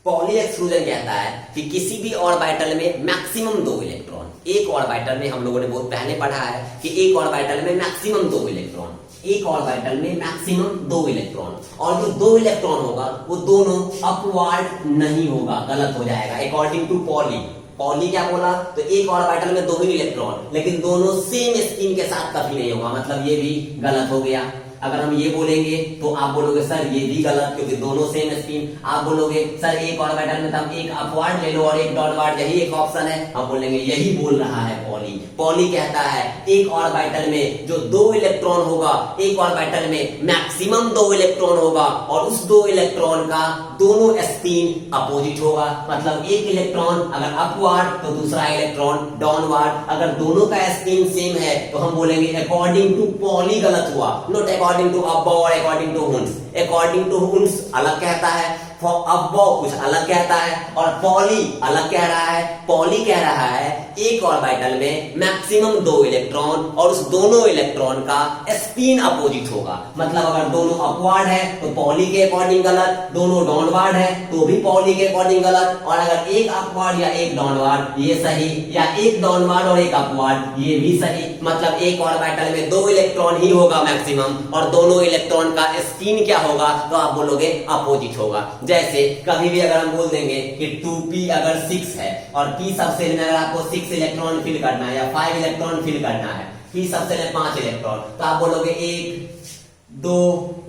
पॉली एक्सक्लूजन कहता है कि किसी भी ऑर्बिटल में मैक्सिमम 2 इलेक्ट्रॉन, एक ऑर्बिटल में हम लोगों ने बहुत पहले पढ़ा है कि एक ऑर्बिटल में मैक्सिमम 2 इलेक्ट्रॉन, एक ऑर्बिटल में मैक्सिमम 2 इलेक्ट्रॉन, और जो 2 इलेक्ट्रॉन होगा वो दोनों अपवार्ड नहीं होगा, गलत हो जाएगा अकॉर्डिंग टू पॉली। पॉली क्या बोला, तो एक ऑर्बिटल में 2 ही इलेक्ट्रॉन, लेकिन दोनों सेम स्पिन के साथ कभी नहीं होगा, मतलब ये भी गलत हो गया। अगर हम ये बोलेंगे तो आप बोलोगे सर ये भी गलत, क्योंकि दोनों सेम स्पिन। आप बोलोगे सर एक ऑर्बिटल में तब एक अपवार्ड ले लो और एक डाउनवार्ड, यही एक ऑप्शन है। हम बोलेंगे यही बोल रहा है पॉली। पॉली कहता है एक ऑर्बिटल में जो 2 इलेक्ट्रॉन होगा, एक ऑर्बिटल में मैक्सिमम 2 इलेक्ट्रॉन होगा और उस 2 इलेक्ट्रॉन का दोनों स्पिन अपोजिट होगा, मतलब एक इलेक्ट्रॉन अगर अपवार्ड तो दूसरा इलेक्ट्रॉन डाउनवार्ड। अगर दोनों का स्पिन सेम है तो हम बोलेंगे अकॉर्डिंग टू पॉली गलत हुआ, नॉट अकॉर्डिंग टू अब्बो और according to Hund's. According to Hund's अलग कहता है, अब्बो कुछ अलग कहता है और पॉली अलग कह रहा है। पॉली कह रहा है एक ऑर्बिटल में मैक्सिमम 2 इलेक्ट्रॉन और उस दोनों इलेक्ट्रॉन का स्पिन अपोजिट होगा, मतलब अगर दोनों अपवार्ड है तो पॉली के अकॉर्डिंग गलत, दोनों डाउनवार्ड है तो भी पॉली के अकॉर्डिंग गलत, और अगर एक अपवार्ड या एक डाउनवार्ड ये सही, या एक डाउनवार्ड और एक अपवार्ड ये भी सही। मतलब एक ऑर्बिटल में 2 इलेक्ट्रॉन ही होगा मैक्सिमम और दोनों इलेक्ट्रॉन का स्पिन क्या होगा, तो आप बोलोगे अपोजिट होगा। जैसे कभी भी अगर हम बोल देंगे कि 2p अगर 6 है और p सबसेल में अगर आपको 6 इलेक्ट्रॉन फिल करना है या 5 इलेक्ट्रॉन फिल करना है, p सबसेल में 5 इलेक्ट्रॉन, तो आप बोलोगे 1 2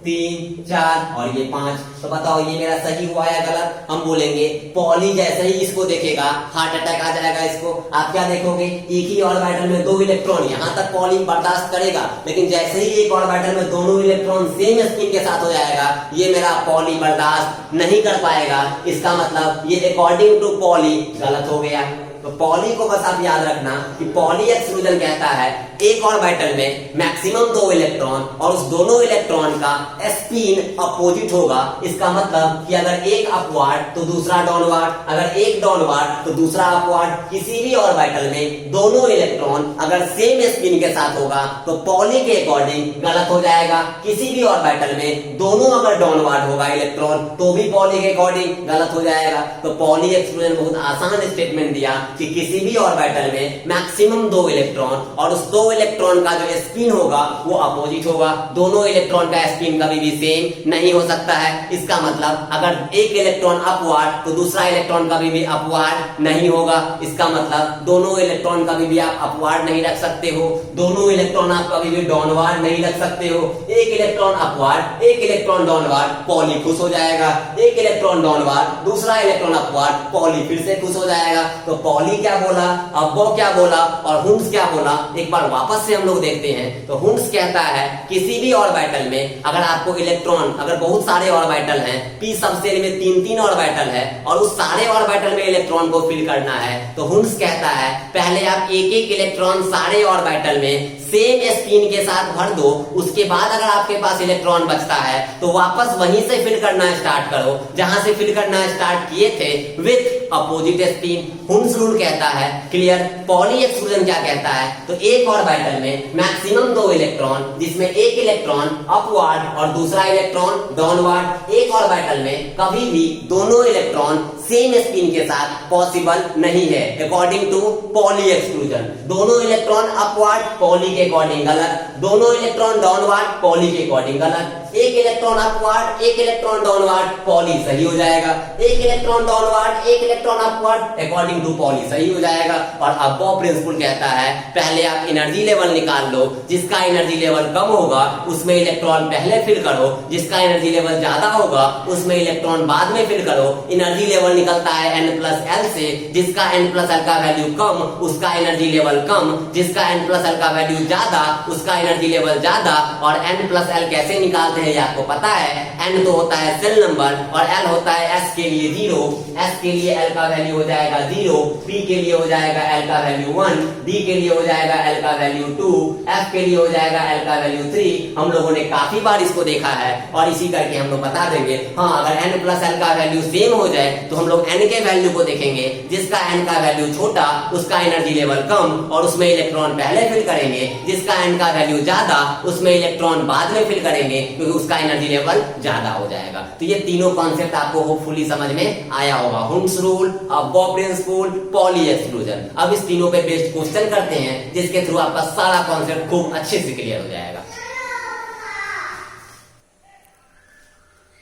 3 4 और ये 5, तो बताओ ये मेरा सही हुआ या गलत। हम बोलेंगे पॉली जैसे ही इसको देखेगा हार्ट अटैक आ जाएगा इसको। आप क्या देखोगे, एक ही ऑर्बिटल में 2 इलेक्ट्रॉन, यहां तक पॉली बर्दाश्त करेगा, लेकिन जैसे ही एक ऑर्बिटल में दोनों इलेक्ट्रॉन सेम स्पिन के साथ हो जाएगा, ये मेरा पॉली बर्दाश्त नहीं कर पाएगा। इसका मतलब ये अकॉर्डिंग टू पॉली गलत हो गया। तो पॉली को बस आप याद रखना कि पॉली एक्सक्लूजन कहता है एक ऑर्बिटल में मैक्सिमम 2 इलेक्ट्रॉन और उस दोनों इलेक्ट्रॉन का स्पिन अपोजिट होगा। इसका मतलब कि अगर एक अपवार्ड तो दूसरा डाउनवार्ड, अगर एक डाउनवार्ड तो दूसरा अपवार्ड। किसी भी ऑर्बिटल में दोनों इलेक्ट्रॉन अगर सेम स्पिन के साथ होगा तो पॉली के अकॉर्डिंग गलत हो जाएगा। किसी भी ऑर्बिटल में दोनों अगर डाउनवार्ड होगा इलेक्ट्रॉन तो भी पॉली के अकॉर्डिंग गलत हो जाएगा। तो पॉली एक्सक्लूजन बहुत आसान स्टेटमेंट दिया कि किसी भी ऑर्बिटल में मैक्सिमम 2 इलेक्ट्रॉन और उस 2 इलेक्ट्रॉन का जो स्पिन होगा वो अपोजिट होगा। दोनों इलेक्ट्रॉन का स्पिन कभी भी सेम नहीं हो सकता है। इसका मतलब अगर एक इलेक्ट्रॉन अपवार्ड तो दूसरा इलेक्ट्रॉन कभी भी अपवार्ड नहीं होगा। इसका मतलब दोनों इलेक्ट्रॉन कभी भी आप अपवार्ड नहीं रख सकते हो, दोनों इलेक्ट्रॉन आप कभी भी डाउनवार्ड नहीं रख सकते हो। एक इलेक्ट्रॉन अपवार्ड एक इलेक्ट्रॉन डाउनवार्ड, पॉली खुश हो जाएगा। एक इलेक्ट्रॉन डाउनवार्ड दूसरा इलेक्ट्रॉन अपवार्ड, पॉली फिर से खुश हो जाएगा। तो पॉली क्या बोला, अब्बो क्या बोला और हुन्स क्या बोला, एक बार वापस से हम लोग देखते हैं। तो हुन्स कहता है किसी भी ऑर्बिटल में अगर आपको इलेक्ट्रॉन, अगर बहुत सारे ऑर्बिटल हैं, p सबसेल में 3-3 ऑर्बिटल है और उस सारे ऑर्बिटल में इलेक्ट्रॉन को फिल करना है, तो हुन्स कहता है पहले आप एक एक इलेक्ट्रॉन सारे ऑर्बिटल में सेम स्पिन के साथ भर दो। उसके बाद अगर आपके पास इलेक्ट्रॉन बचता है तो वापस वहीं से फिल करना स्टार्ट करो जहां से फिल करना स्टार्ट किए थे, with opposite spin. Hund's rule कहता है क्लियर। पॉली एक्सक्लूजन क्या कहता है, तो एक ऑर्बिटल में मैक्सिमम 2 इलेक्ट्रॉन जिसमें एक इलेक्ट्रॉन अपवार्ड और दूसरा इलेक्ट्रॉन डाउनवार्ड। एक ऑर्बिटल में कभी भी दोनों इलेक्ट्रॉन सेम स्पिन के साथ पॉसिबल नहीं है अकॉर्डिंग टू पॉली एक्सक्लूजन। दोनों इलेक्ट्रॉन अपवार्ड, पॉली के अकॉर्डिंग गलत। दोनों इलेक्ट्रॉन डाउनवार्ड, पॉली के अकॉर्डिंग गलत। एक इलेक्ट्रॉन अपवार्ड एक इलेक्ट्रॉन डाउनवार्ड, पॉली सही हो जाएगा। एक इलेक्ट्रॉन डाउनवार्ड एक electron upward, according to Pauli सही हो जाएगा। और अब्बो प्रिंसिपल कहता है पहले आप एनर्जी लेवल निकाल लो, जिसका एनर्जी लेवल कम होगा उसमें इलेक्ट्रॉन पहले फिल करो, जिसका एनर्जी लेवल ज्यादा होगा उसमें इलेक्ट्रॉन बाद में फिल करो। एनर्जी लेवल निकलता है n+l से, जिसका n+l का वैल्यू कम उसका एनर्जी लेवल कम, जिसका n+l का वैल्यू ज्यादा उसका एनर्जी लेवल ज्यादा। और n+l कैसे निकालते हैं ये आपको पता है। n तो होता है सेल नंबर और l होता है s के लिए 0। s के लिए l का वैल्यू हो जाएगा 0, p के लिए हो जाएगा l का वैल्यू 1, d के लिए हो जाएगा l का वैल्यू 2, f के लिए हो जाएगा l का वैल्यू 3। हम लोगों ने काफी बार इसको देखा है और इसी करके हम लोग बता देंगे। हाँ, अगर n+l का वैल्यू सेम हो जाए तो हम लोग n के वैल्यू को देखेंगे, जिसका n का वैल्यू छोटा उसका एनर्जी लेवल कम और उसमें इलेक्ट्रॉन पहले फिल करेंगे, जिसका n का वैल्यू ज्यादा उसमें इलेक्ट्रॉन बाद में फिल करेंगे क्योंकि उसका एनर्जी लेवल ज्यादा हो जाएगा। तो ये तीनों कॉन्सेप्ट आपको होपफुली समझ में आया होगा। Hund's rule, Aufbau principle, Pauli exclusion. अब इस तीनों पे बेस्ड क्वेश्चन करते हैं जिसके थ्रू आपका सारा कॉन्सेप्ट खूब अच्छे से क्लियर हो जाएगा।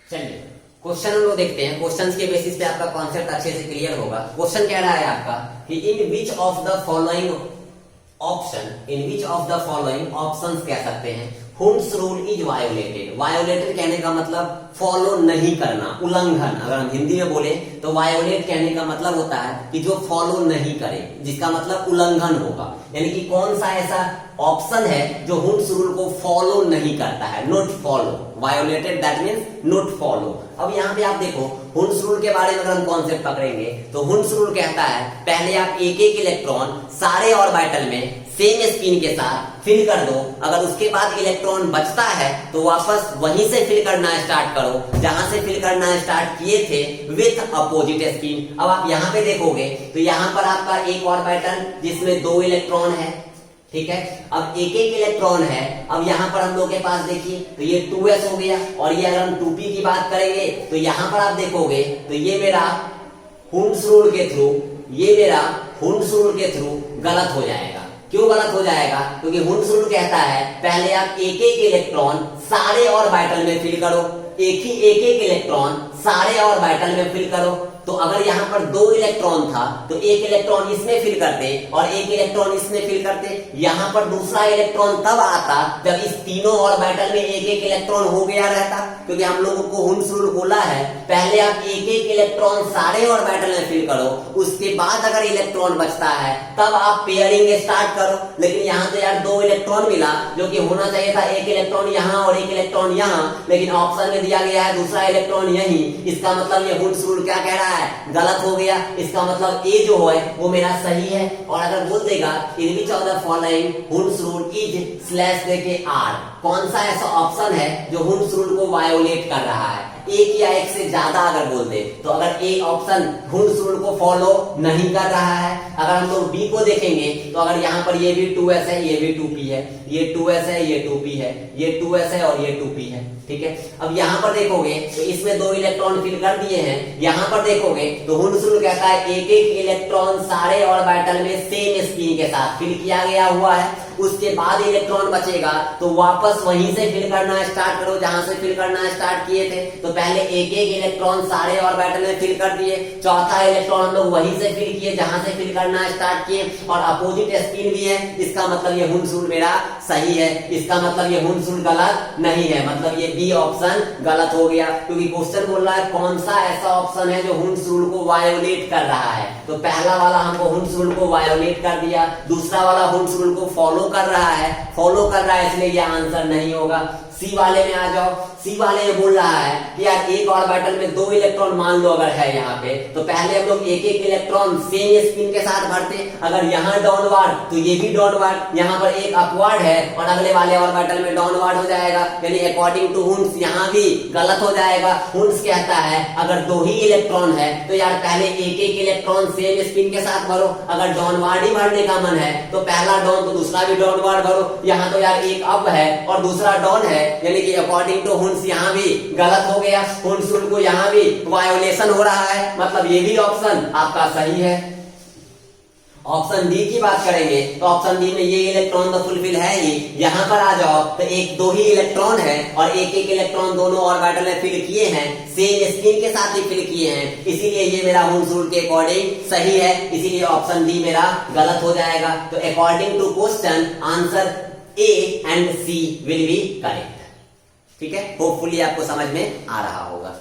चलिए क्वेश्चन हम लोग देखते हैं, क्वेश्चन के बेसिस पे आपका कॉन्सेप्ट अच्छे से क्लियर होगा। क्वेश्चन कह रहा है आपका कि in which of the following option कह सकते हैं Hund's rule is violated. Violated कहने का मतलब फॉलो नहीं करना, उल्लंघन। अगर हम हिंदी में बोले तो वायोलेट कहने का मतलब होता है कि जो फॉलो नहीं करे, जिसका मतलब उल्लंघन होगा। यानी कि कौन सा ऐसा ऑप्शन है जो हुंस रूल को फॉलो नहीं करता है, not follow. Violated that means not follow. अब यहाँ पे आप देखो हुंस रूल के बारे में अगर हम कॉन्सेप्ट पकड़ेंगे तो हुंस रूल कहता है पहले आप एक एक इलेक्ट्रॉन सारे ऑर्बिटल में सेम स्पिन के साथ फिल कर दो, अगर उसके बाद इलेक्ट्रॉन बचता है तो वापस वहीं से फिल करना स्टार्ट करो जहां से फिल करना स्टार्ट किए थे विथ अपोजिट स्पिन। अब आप यहाँ पे देखोगे तो यहाँ पर आपका एक ऑर्बिटल जिसमें 2 इलेक्ट्रॉन है, ठीक है। अब एक एक इलेक्ट्रॉन है। अब यहाँ पर हम लोग के पास देखिए तो ये 2s हो गया, और ये अगर हम 2p की बात करेंगे तो यहाँ पर आप देखोगे तो ये मेरा हुंस रूल के थ्रू, ये मेरा हुंस रूल के थ्रू गलत हो जाएगा। क्यों गलत हो जाएगा? क्योंकि हुंस रूल कहता है पहले आप एक एक इलेक्ट्रॉन सारे ऑर्बिटल में फिल करो, एक एक इलेक्ट्रॉन सारे ऑर्बिटल में फिल करो। तो अगर यहाँ पर 2 इलेक्ट्रॉन था तो एक इलेक्ट्रॉन इसमें फिल करते और एक इलेक्ट्रॉन इसमें फिल करते। यहाँ पर दूसरा इलेक्ट्रॉन तब आता जब इस तीनों ऑर्बिटल में एक एक इलेक्ट्रॉन हो गया रहता, क्योंकि हम लोगों को हुंस रूल बोला है पहले आप एक एक इलेक्ट्रॉन सारे ऑर्बिटल में फिल करो, उसके बाद अगर इलेक्ट्रॉन बचता है तब आप पेयरिंग स्टार्ट करो। लेकिन यहाँ तो यार 2 इलेक्ट्रॉन मिला, जो कि होना चाहिए था एक इलेक्ट्रॉन यहाँ और एक इलेक्ट्रॉन यहाँ, लेकिन ऑप्शन में दिया गया है दूसरा इलेक्ट्रॉन यहीं। इसका मतलब ये हुंस रूल क्या कह रहा है? गलत हो गया। इसका मतलब ए जो है वो मेरा सही है। और अगर बोल देगा in which of the following Hund's rule is slash देके आर, कौन सा ऐसा ऑप्शन है जो हुंस रूल को वायोलेट कर रहा है, एक या एक से ज्यादा अगर बोल दे तो अगर ए ऑप्शन हुंस रूल को फॉलो नहीं कर रहा है। अगर हम लोग बी को देखेंगे तो अगर यहाँ पर ये भी 2s है, ये भी 2p है, ये 2s है, ये 2p है, ये 2s है और ये 2p है, ठीक है। अब यहाँ पर देखोगे तो इसमें 2 इलेक्ट्रॉन फिल कर दिए हैं। यहाँ पर देखोगे तो हुंस रूल कहता है एक एक इलेक्ट्रॉन सारे ऑर्बिटल में सेम स्पिन के साथ फिल किया गया हुआ है, उसके बाद इलेक्ट्रॉन बचेगा तो वापस वहीं से फिल करना स्टार्ट करो जहां से फिल करना स्टार्ट किए थे। तो पहले एक एक इलेक्ट्रॉन सारे ऑर्बिटल में फिल कर दिए, चौथा इलेक्ट्रॉन हम लोग वहीं से फिल किए जहां से फिल करना स्टार्ट किए, और अपोजिट स्पिन भी है। इसका मतलब ये हुंस रूल मेरा सही है, इसका मतलब ये हुंस रूल गलत नहीं है, मतलब ये बी ऑप्शन गलत हो गया। क्योंकि क्वेश्चन बोल रहा है कौन सा ऐसा ऑप्शन है जो हुंस रूल को वायोलेट कर रहा है, तो पहला वाला हमको हुंस रूल को वायोलेट कर दिया, दूसरा वाला हुंस रूल को फॉलो कर रहा है, इसलिए ये आंसर नहीं होगा। सी वाले में आ जाओ। सी वाले में बोल रहा है कि यार एक ऑर्बिटल में 2 इलेक्ट्रॉन मान लो अगर है यहाँ पे, तो पहले हम लोग एक एक इलेक्ट्रॉन सेम स्पिन के साथ भरते। अगर यहाँ डाउनवर्ड तो ये भी डाउनवर्ड, यहाँ पर एक अपवर्ड है और अगले वाले ऑर्बिटल में डाउनवर्ड हो जाएगा, यानी अकॉर्डिंग टू हुंस यहाँ भी गलत हो जाएगा। हुंस कहता है अगर 2 ही इलेक्ट्रॉन है तो यार पहले एक एक इलेक्ट्रॉन सेम स्पिन के साथ भरो, अगर डाउनवर्ड ही भरने का मन है तो पहला डाउन तो दूसरा भी डाउनवर्ड भरो। यहाँ तो यार एक अप है और दूसरा डाउन है, यानी कि अकॉर्डिंग टू हुंस यहाँ भी गलत हो गया, हुंस रूल को यहाँ भी वायोलेशन हो रहा है, मतलब ये भी ऑप्शन आपका सही है। ऑप्शन डी की बात करेंगे तो ऑप्शन डी में ये इलेक्ट्रॉन तो फुलफिल है ही। यहाँ पर आ जाओ तो एक 2 ही इलेक्ट्रॉन है और एक एक इलेक्ट्रॉन दोनों ऑर्बिटल में फिल किए हैं, सेम स्पिन के साथ ही फिल किए हैं, इसीलिए ये मेरा हुंस रूल के अकॉर्डिंग सही है, इसीलिए ऑप्शन डी मेरा गलत हो जाएगा। तो according to question answer A and C will be correct. ठीक है, होपफुली आपको समझ में आ रहा होगा।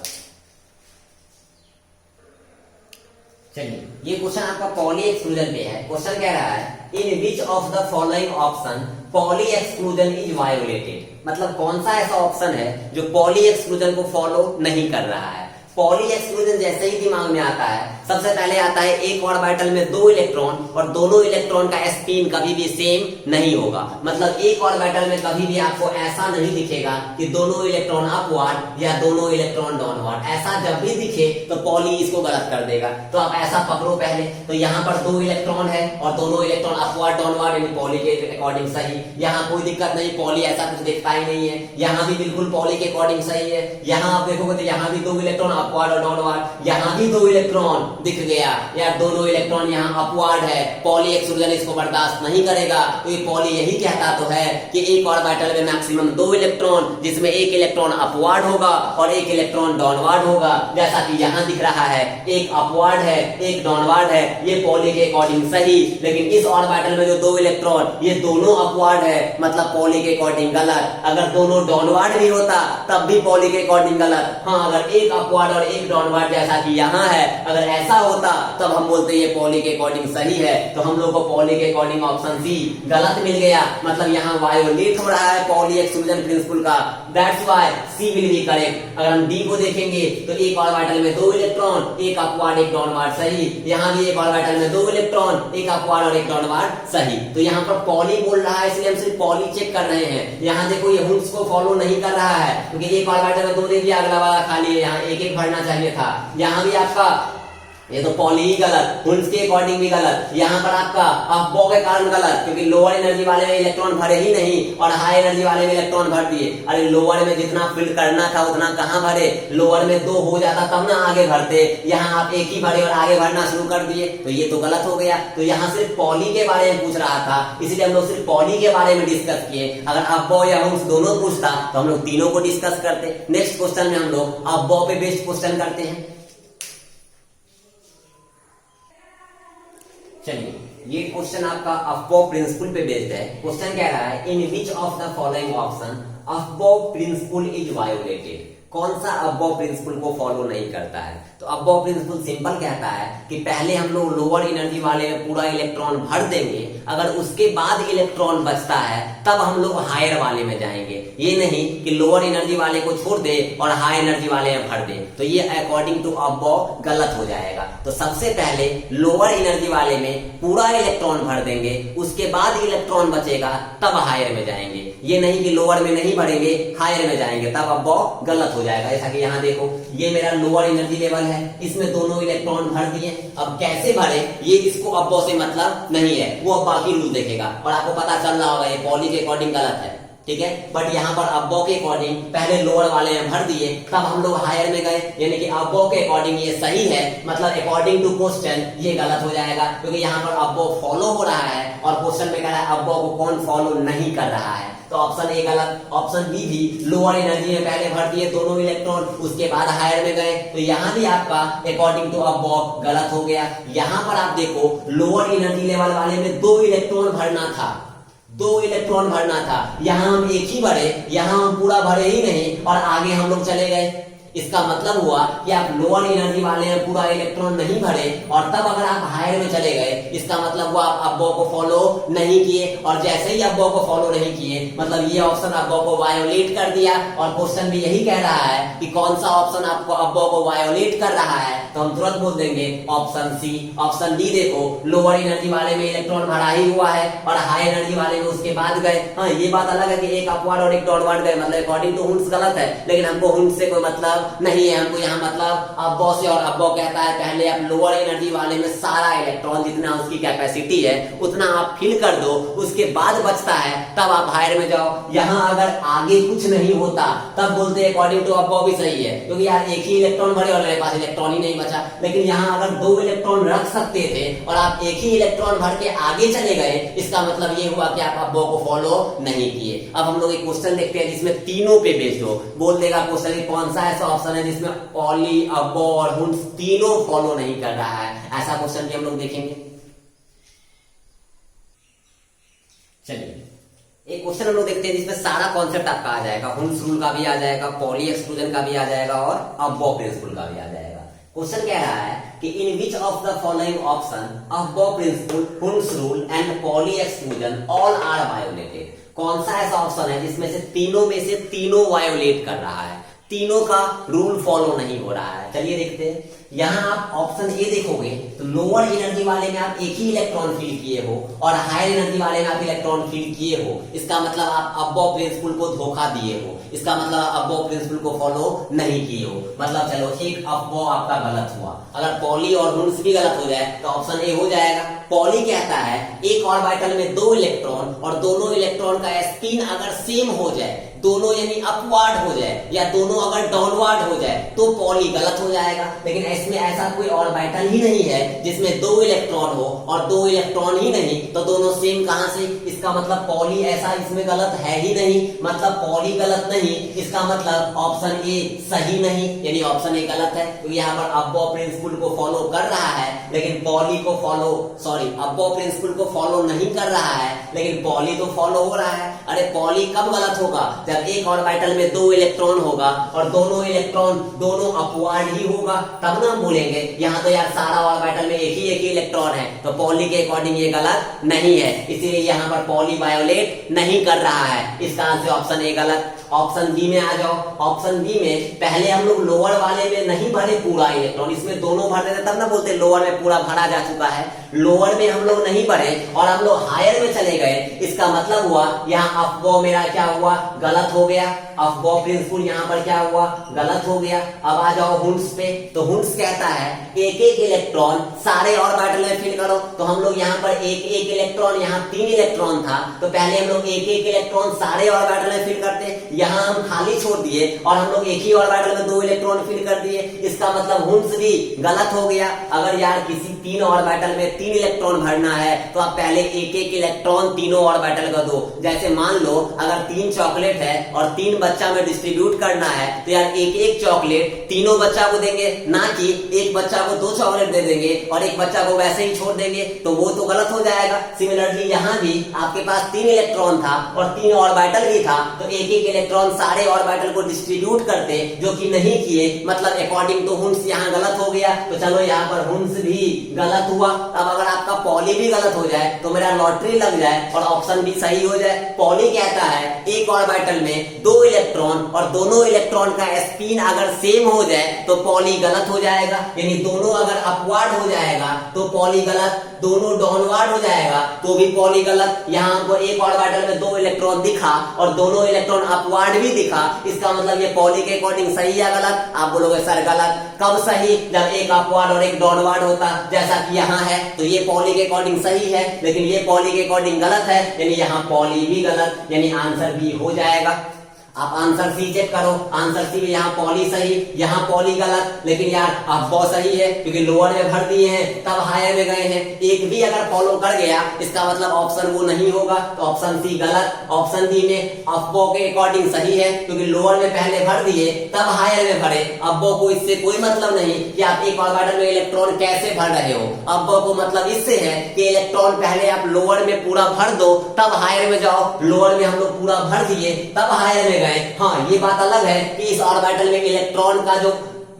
चलिए, ये क्वेश्चन आपका पॉली एक्सक्लूजन पे है। क्वेश्चन कह रहा है in which of the following option Pauli exclusion is violated, मतलब कौन सा ऐसा ऑप्शन है जो पॉली एक्सक्लूजन को फॉलो नहीं कर रहा है। पॉली एक्सक्लूजन जैसे ही दिमाग में आता है सबसे पहले आता है एक ऑर्बिटल में 2 इलेक्ट्रॉन और दोनों इलेक्ट्रॉन का स्पिन कभी भी सेम नहीं होगा, मतलब एक ऑर्बिटल में कभी भी आपको ऐसा नहीं दिखेगा कि दोनों इलेक्ट्रॉन अपवर्ड या दोनों इलेक्ट्रॉन डाउनवर्ड, ऐसा जब भी दिखे तो पॉली इसको गलत कर देगा। तो आप ऐसा पकड़ो पहले, तो यहाँ पर 2 इलेक्ट्रॉन है और दोनों इलेक्ट्रॉन अपवर्ड डाउनवर्ड, यानी पॉली के अकॉर्डिंग सही। यहाँ कोई दिक्कत नहीं, पॉली ऐसा कुछ दिखता ही नहीं है। यहाँ भी बिल्कुल पॉली के अकॉर्डिंग सही है। यहाँ आप देखोगे तो यहाँ भी 2 इलेक्ट्रॉन अपवर्ड और डाउनवर्ड, यहाँ भी 2 इलेक्ट्रॉन दिख गया, यार दोनों इलेक्ट्रॉन यहाँ अपवर्ड है, पॉली एक्सक्लूजन इसको बर्दाश्त नहीं करेगा। तो ये पॉली यही कहता तो है कि एक ऑर्बिटल में मैक्सिमम 2 इलेक्ट्रॉन, जिसमें एक इलेक्ट्रॉन अपवर्ड होगा और एक इलेक्ट्रॉन डाउनवर्ड डाउनवर्ड होगा, जैसा कि यहाँ दिख रहा है, एक अपवर्ड है एक डाउनवर्ड है, ये पॉली के अकॉर्डिंग सही। लेकिन इस ऑर्बिटल में जो दो इलेक्ट्रॉन ये दोनों अपवर्ड है, मतलब पॉली के अकॉर्डिंग गलत। अगर दोनों डाउनवर्ड भी होता तब भी पॉली के अकॉर्डिंग गलत। हाँ, अगर एक अपवर्ड और एक डाउनवर्ड जैसा कि यहाँ है, अगर ऐसा होता तब हम बोलते ये पॉली के अकॉर्डिंग सही है। तो हम लोग को पॉली के अकॉर्डिंग ऑप्शन सी गलत मिल गया, मतलब यहाँ वायोलेट हो रहा है पॉली एक्सक्लूजन प्रिंसिपल का। That's why C will be correct. अगर हम डी को देखेंगे तो एक ऑर्बिटल में दो इलेक्ट्रॉन, एक अपवर्ड एक डाउनवर्ड सही। यहाँ भी एक ऑर्बिटल में दो इलेक्ट्रॉन, एक अपवर्ड और एक डाउनवर्ड सही। तो यहाँ पर पॉली बोल रहा है इसलिए हम सिर्फ पॉली चेक कर रहे हैं। यहाँ देखो ये हुक्स को फॉलो नहीं कर रहा है, क्योंकि एक ऑर्बिटल में दो दे दिया, अगला वाला खाली है, यहाँ एक एक भरना चाहिए था। यहाँ भी आपका ये तो पॉली ही गलत, हुल्स के अकॉर्डिंग भी गलत। यहाँ पर आपका अफबॉ के कारण गलत, क्योंकि लोअर एनर्जी वाले में इलेक्ट्रॉन भरे ही नहीं और हाई एनर्जी वाले में इलेक्ट्रॉन भर दिए। अरे लोअर में जितना फिल करना था उतना कहाँ भरे, लोअर में दो हो जाता तब ना आगे भरते, यहाँ आप एक ही भरे और आगे भरना शुरू कर दिए, तो ये तो गलत हो गया। तो यहाँ सिर्फ पॉली के बारे में पूछ रहा था, इसलिए हम लोग सिर्फ पॉली के बारे में डिस्कस किए। अगर अफबॉ या हुल्स दोनों पूछता तो हम लोग तीनों को डिस्कस करते। नेक्स्ट क्वेश्चन में हम लोग अफबॉ पे बेस्ड क्वेश्चन करते हैं। चलिए, ये क्वेश्चन आपका अफबॉ प्रिंसिपल पे बेस्ड है। क्वेश्चन कह रहा है, in which of the following option Aufbau principle is violated. कौन सा अफबॉ प्रिंसिपल को फॉलो नहीं करता है? तो अफबॉ प्रिंसिपल सिंपल कहता है कि पहले हम लोग लोअर एनर्जी वाले में पूरा इलेक्ट्रॉन भर देंगे, अगर उसके बाद इलेक्ट्रॉन बचता है तब हम लोग हायर वाले में जाएंगे। ये नहीं कि लोअर एनर्जी वाले को छोड़ दे और हाई एनर्जी वाले में भर दे, तो ये अकॉर्डिंग टू अफबॉ गलत हो जाएगा। तो सबसे पहले लोअर एनर्जी वाले में पूरा इलेक्ट्रॉन भर देंगे, उसके बाद इलेक्ट्रॉन बचेगा तब हायर में जाएंगे। ये नहीं कि लोअर में नहीं भरेंगे हायर में जाएंगे, तब अफबॉ गलत हो जाएगा। जैसा कि यहाँ देखो, ये मेरा लोअर एनर्जी लेवल है, इसमें दोनों इलेक्ट्रॉन भर दिए। अब कैसे भरे ये इसको अफबॉ से मतलब नहीं है, वो अब बाकी रूल देखेगा और आपको पता चल रहा होगा ये पॉली के अकॉर्डिंग गलत है, ठीक है। बट यहाँ पर अफबॉ के अकॉर्डिंग पहले लोअर वाले में भर दिए तब हम लोग हायर में गए, यानी कि अफबॉ के अकॉर्डिंग ये सही है, मतलब अकॉर्डिंग टू क्वेश्चन ये गलत हो जाएगा, क्योंकि यहाँ पर अफबॉ फॉलो हो रहा है और क्वेश्चन में कह रहा है अफबॉ को कौन फॉलो नहीं कर रहा है। तो ऑप्शन ए गलत। ऑप्शन बी भी लोअर एनर्जी में पहले भर दिए दोनों इलेक्ट्रॉन, उसके बाद हायर में गए, तो यहाँ भी आपका अकॉर्डिंग टू अफबॉ गलत हो गया। यहाँ पर आप देखो लोअर एनर्जी लेवल वाले में दो इलेक्ट्रॉन भरना था, दो इलेक्ट्रॉन भरना था, यहाँ हम एक ही भरे, यहाँ हम पूरा भरे ही नहीं और आगे हम लोग चले गए। इसका मतलब हुआ कि आप लोअर एनर्जी वाले में पूरा इलेक्ट्रॉन नहीं भरे और तब अगर आप हायर में चले गए, इसका मतलब हुआ आप अफबॉ को फॉलो नहीं किए, और जैसे ही अफबॉ को फॉलो नहीं किए मतलब ये ऑप्शन अफबॉ को वायोलेट कर दिया। और क्वेश्चन भी यही कह रहा है कि कौन सा ऑप्शन आपको अफबॉ को वायोलेट कर रहा है, तो हम तुरंत बोल देंगे ऑप्शन सी। ऑप्शन डी देखो, लोअर एनर्जी वाले में इलेक्ट्रॉन भरा ही हुआ है और हाई एनर्जी वाले में उसके बाद गए। हाँ, ये बात अलग है कि एक अपवर्ड और एक डाउनवर्ड गए, मतलब अकॉर्डिंग टू हुल्स गलत है, लेकिन हमको हुल्स से कोई मतलब नहीं है, हमको यहाँ मतलब अफबॉ से। और अफबॉ कहता है पहले आप लोअर एनर्जी वाले में सारा इलेक्ट्रॉन जितना उसकी कैपेसिटी है उतना आप फिल कर दो, उसके बाद बचता है तब आप हायर में जाओ। यहाँ अगर आगे कुछ नहीं होता तब बोलते अकॉर्डिंग टू अफबॉ भी सही है, क्योंकि यार एक ही इलेक्ट्रॉन भरे और मेरे पास इलेक्ट्रॉन ही नहीं बचा। लेकिन यहाँ अगर दो इलेक्ट्रॉन रख सकते थे और आप एक ही इलेक्ट्रॉन भर के आगे चले गए, इसका मतलब ये हुआ कि आप अफबॉ को फॉलो नहीं किए। अब हम लोग एक क्वेश्चन देखते हैं जिसमें तीनों पे बेस्ड हो। बोल देगा क्वेश्चन कौन सा ऐसा ऑप्शन है जिसमें पॉली अफबॉ और हुल्स तीनों फॉलो नहीं कर रहा है, ऐसा क्वेश्चन भी हम लोग देखेंगे। चलिए, एक क्वेश्चन हम लोग देखते हैं जिसमें सारा कॉन्सेप्ट आपका आ जाएगा, हुल्स रूल का भी आ जाएगा, पॉली एक्सक्लूजन का भी आ जाएगा और अफबॉ प्रिंसिपल का भी आ जाएगा। क्वेश्चन कह रहा है कि in which of the following option Aufbau principle, हुल्स rule and Pauli exclusion all are violated. कौन सा ऐसा ऑप्शन है जिसमें से तीनों में से तीनों वायोलेट कर रहा है, तीनों का रूल फॉलो नहीं हो रहा है। चलिए देखते हैं। यहाँ आप ऑप्शन ए देखोगे तो लोअर एनर्जी वाले में आप एक ही इलेक्ट्रॉन फील किए हो और हायर एनर्जी वाले में आप इलेक्ट्रॉन फील किए हो, इसका मतलब आप अफबॉ प्रिंसिपल को धोखा दिए हो, इसका मतलब आप अफबॉ प्रिंसिपल को फॉलो नहीं किए हो। मतलब चलो एक अफबॉ आपका गलत हुआ, अगर पॉली और हुल्स भी गलत हो जाए तो ऑप्शन ए हो जाएगा। पॉली कहता है एक ऑर्बिटल में दो इलेक्ट्रॉन और दोनों इलेक्ट्रॉन का स्पिन अगर सेम हो जाए, दोनों यानी अपवर्ड हो जाए या दोनों अगर डाउनवर्ड हो जाए तो पॉली गलत हो जाएगा। लेकिन इसमें ऐसा कोई ऑर्बिटल ही नहीं है जिसमें 2 इलेक्ट्रॉन हो और 2 इलेक्ट्रॉन ही नहीं तो दोनों सेम कहां से, इसका मतलब पॉली ऐसा इसमें गलत है ही नहीं, मतलब पॉली गलत नहीं, इसका मतलब ऑप्शन ए सही नहीं, यानी ऑप्शन ए गलत है। तो यहाँ पर अबो प्रिंसिपल को फॉलो कर रहा है लेकिन पॉली को फॉलो अबो प्रिंसिपल को फॉलो नहीं कर रहा है लेकिन पॉली तो फॉलो हो रहा है। अरे पॉली कब गलत होगा, जब एक ऑर्बिटल में 2 इलेक्ट्रॉन होगा और दोनों इलेक्ट्रॉन दोनों अपवर्ड ही होगा, तब ना हम बोलेंगे। यहाँ तो यार सारा ऑर्बिटल में एक ही इलेक्ट्रॉन है तो पॉली के अकॉर्डिंग ये गलत नहीं है, इसीलिए यहाँ पर पॉली वायोलेट नहीं कर रहा है। इसका आंसर ऑप्शन ए गलत। ऑप्शन बी में आ जाओ। ऑप्शन बी में पहले हम लोग लोअर वाले में नहीं भरे पूरा इलेक्ट्रॉन, इसमें दोनों भर देते तब ना बोलते लोअर में पूरा भरा जा चुका है। लोअर में हम लोग नहीं भरे और हम लोग हायर में चले गए, इसका मतलब हुआ यहाँ अफबो मेरा क्या हुआ, गलत हो गया। अफबो प्रिंसिपल यहाँ पर क्या हुआ, गलत हो गया। अब आ जाओ हुंस पे, तो हुंस कहता है एक एक इलेक्ट्रॉन सारे ऑर्बिटल में फिल करो। तो हम लोग यहाँ पर एक एक इलेक्ट्रॉन, यहाँ 3 इलेक्ट्रॉन था तो पहले हम लोग एक एक इलेक्ट्रॉन सारे ऑर्बिटल में फिल करते, यहाँ हम खाली छोड़ दिए और हम लोग एक ही ऑर्बिटल में 2 इलेक्ट्रॉन फिल कर दिए, इसका मतलब हुंस भी गलत हो गया। अगर यार किसी 3 ऑर्बिटल में 3 इलेक्ट्रॉन भरना है तो आप पहले एक एक इलेक्ट्रॉन तीनों ऑर्बिटल का दो। जैसे मान लो अगर 3 चॉकलेट है और 3 बच्चा में डिस्ट्रीब्यूट करना है तो यार एक एक चॉकलेट तीनों बच्चा को देंगे, ना कि एक बच्चा को 2 चॉकलेट दे देंगे और एक बच्चा को वैसे ही छोड़ देंगे, तो वो तो गलत हो जाएगा। सिमिलरली यहाँ भी आपके पास 3 इलेक्ट्रॉन था और 3 ऑर्बिटल भी था तो एक एक इलेक्ट्रॉन सारे ऑर्बिटल को डिस्ट्रीब्यूट करते, जो कि नहीं किए, मतलब अकॉर्डिंग टू हुंस यहाँ गलत हो गया। तो चलो यहाँ पर हुंस भी गलत हुआ। अब अगर आपका पॉली भी गलत हो जाए तो मेरा लॉटरी लग जाए और ऑप्शन भी सही हो जाए। पॉली कहता है एक ऑर्बिटल में 2 इलेक्ट्रॉन और दोनों इलेक्ट्रॉन का स्पिन अगर सेम हो जाए तो पॉली गलत हो जाएगा, यानी दोनों अगर अपवर्ड हो जाएगा तो पॉली गलत, दोनों डाउनवर्ड हो जाएगा तो भी पॉली गलत। यहाँ हमको एक ऑर्बिटल में 2 इलेक्ट्रॉन दिखा और दोनों इलेक्ट्रॉन अपवर्ड भी दिखा, इसका मतलब ये पॉली के अकॉर्डिंग सही या गलत। आप बोलोगे सर गलत। कब सही, जब एक अपवर्ड और एक डाउनवर्ड होता, जैसा कि यहाँ है, तो ये पॉली के अकॉर्डिंग सही है लेकिन ये पॉली के अकॉर्डिंग गलत है, यानी यहाँ पॉली भी गलत, यानी आंसर बी हो जाएगा। आप आंसर सी चेक करो, आंसर सी में यहाँ पॉली सही, यहाँ पॉली गलत, लेकिन यार अफबो सही है क्योंकि लोअर में भर दिए हैं तब हायर में गए हैं। एक भी अगर फॉलो कर गया इसका मतलब ऑप्शन वो नहीं होगा, तो ऑप्शन सी गलत। ऑप्शन डी में अफबो के अकॉर्डिंग सही है क्योंकि लोअर में पहले भर दिए तब हायर में भरे। अफबो को इससे कोई मतलब नहीं कि आप एक ऑर्बिटल में इलेक्ट्रॉन कैसे भर रहे हो, अफबो को मतलब इससे है कि इलेक्ट्रॉन पहले आप लोअर में पूरा भर दो तब हायर में जाओ। लोअर में हम लोग पूरा भर दिए तब हायर में गए। हाँ, ये बात अलग है कि इस ऑर्बिटल में इलेक्ट्रॉन का जो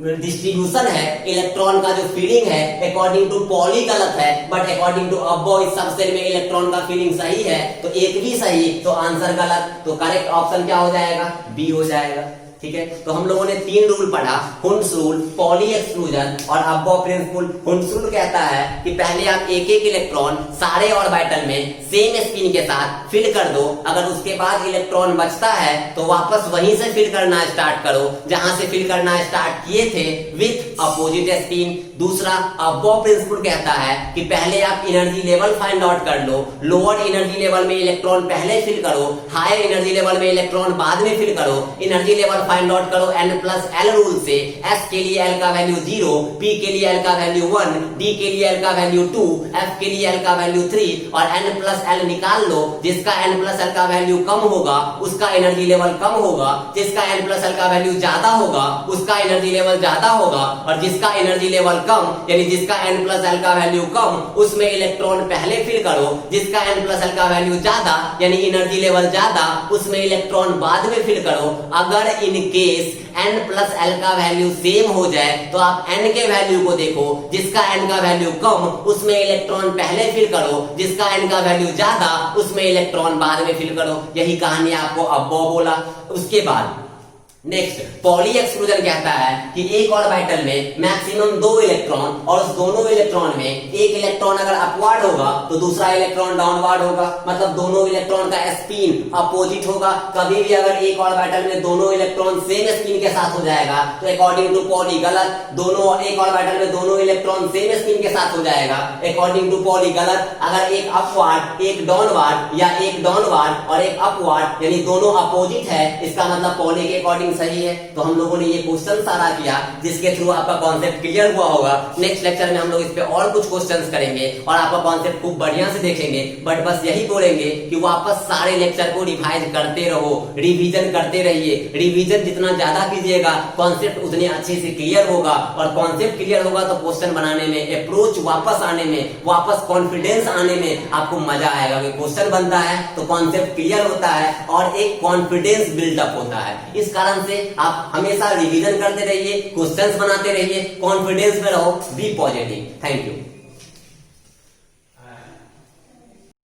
डिस्ट्रीब्यूशन है, इलेक्ट्रॉन का जो फीलिंग है अकॉर्डिंग टू पॉली गलत है, बट अकॉर्डिंग टू अबो इस सबसेट में इलेक्ट्रॉन का फीलिंग सही है, तो एक भी सही तो आंसर गलत। तो करेक्ट ऑप्शन क्या हो जाएगा, बी हो जाएगा। ठीक है, तो हम लोगों ने 3 रूल पढ़ा, हुंस रूल, पॉली एक्सक्लूजन और अबो प्रिंसिपल। हुंस रूल कहता है कि पहले आप एक एक इलेक्ट्रॉन सारे ऑर्बिटल में सेम स्पिन के साथ फिल कर दो, अगर उसके बाद इलेक्ट्रॉन बचता है तो वापस वहीं से फिल करना स्टार्ट करो जहां से फिल करना स्टार्ट किए थे विथ अपोजिट स्पिन। दूसरा अबो प्रिंसिपल कहता है कि पहले आप एनर्जी लेवल फाइंड आउट कर लो, लोअर एनर्जी लेवल में इलेक्ट्रॉन पहले फिल करो, हायर एनर्जी लेवल में इलेक्ट्रॉन बाद में फिल करो। एनर्जी लेवल फाइंड आउट करो n+l रूल से। s के लिए l का वैल्यू 0, p के लिए l का वैल्यू 1, d के लिए l का वैल्यू 2, f के लिए l का वैल्यू 3 और n+l निकाल लो। जिसका n+l का वैल्यू कम होगा उसका एनर्जी लेवल कम होगा, जिसका n+l का वैल्यू ज्यादा होगा उसका एनर्जी लेवल ज्यादा होगा, और जिसका एनर्जी लेवल कम यानी जिसका n+l का वैल्यू कम उसमें इलेक्ट्रॉन पहले फिल करो, जिसका n+l का वैल्यू ज्यादा यानी एनर्जी लेवल ज्यादा उसमें इलेक्ट्रॉन बाद में फिल करो। अगर इन केस n+l का वैल्यू सेम हो जाए तो आप n के वैल्यू को देखो, जिसका n का वैल्यू कम उसमें इलेक्ट्रॉन पहले फिल करो, जिसका n का वैल्यू ज्यादा उसमें इलेक्ट्रॉन बाद में फिल करो। यही कहानी आपको अबो बोला। उसके बाद नेक्स्ट पॉली एक्सक्लूजन कहता है कि एक ऑर्बिटल में मैक्सिमम 2 इलेक्ट्रॉन और उस दोनों इलेक्ट्रॉन में एक इलेक्ट्रॉन अगर अपवार्ड होगा तो दूसरा इलेक्ट्रॉन डाउनवार्ड होगा, मतलब दोनों इलेक्ट्रॉन का स्पिन अपोजिट होगा। कभी भी अगर एक ऑर्बिटल में दोनों इलेक्ट्रॉन सेम स्पिन के साथ हो जाएगा तो अकॉर्डिंग टू पॉली गलत, दोनों एक ऑर्बिटल में दोनों इलेक्ट्रॉन सेम स्पिन के साथ हो जाएगा अकॉर्डिंग टू पॉली गलत। अगर एक अपवार्ड एक डाउनवार्ड या एक डाउनवार्ड और एक अपवार्ड यानी दोनों अपोजिट है, इसका मतलब पॉली के अकॉर्डिंग सही है। तो हम लोगों ने ये क्वेश्चन सारा किया जिसके थ्रू आपका कॉन्सेप्ट क्लियर हुआ होगा। नेक्स्ट लेक्चर में हम लोग इस पे और कुछ क्वेश्चंस करेंगे और आपका कॉन्सेप्ट खूब बढ़िया से देखेंगे। बट बस यही बोलेंगे कि वापस सारे लेक्चर को रिवाइज करते रहो, रिवीजन करते रहिए। रिवीजन जितना ज्यादा कीजिएगा कॉन्सेप्ट उतने अच्छे से क्लियर होगा और कॉन्सेप्ट क्लियर होगा तो क्वेश्चन बनाने में, अप्रोच वापस आने में, वापस कॉन्फिडेंस आने में आपको मजा आएगा। क्वेश्चन बनता है तो कॉन्सेप्ट क्लियर होता है और एक कॉन्फिडेंस बिल्डअप होता है। इस कारण से आप हमेशा रिवीजन करते रहिए, क्वेश्चंस बनाते रहिए, कॉन्फिडेंस में रहो, बी पॉजिटिव। Thank you.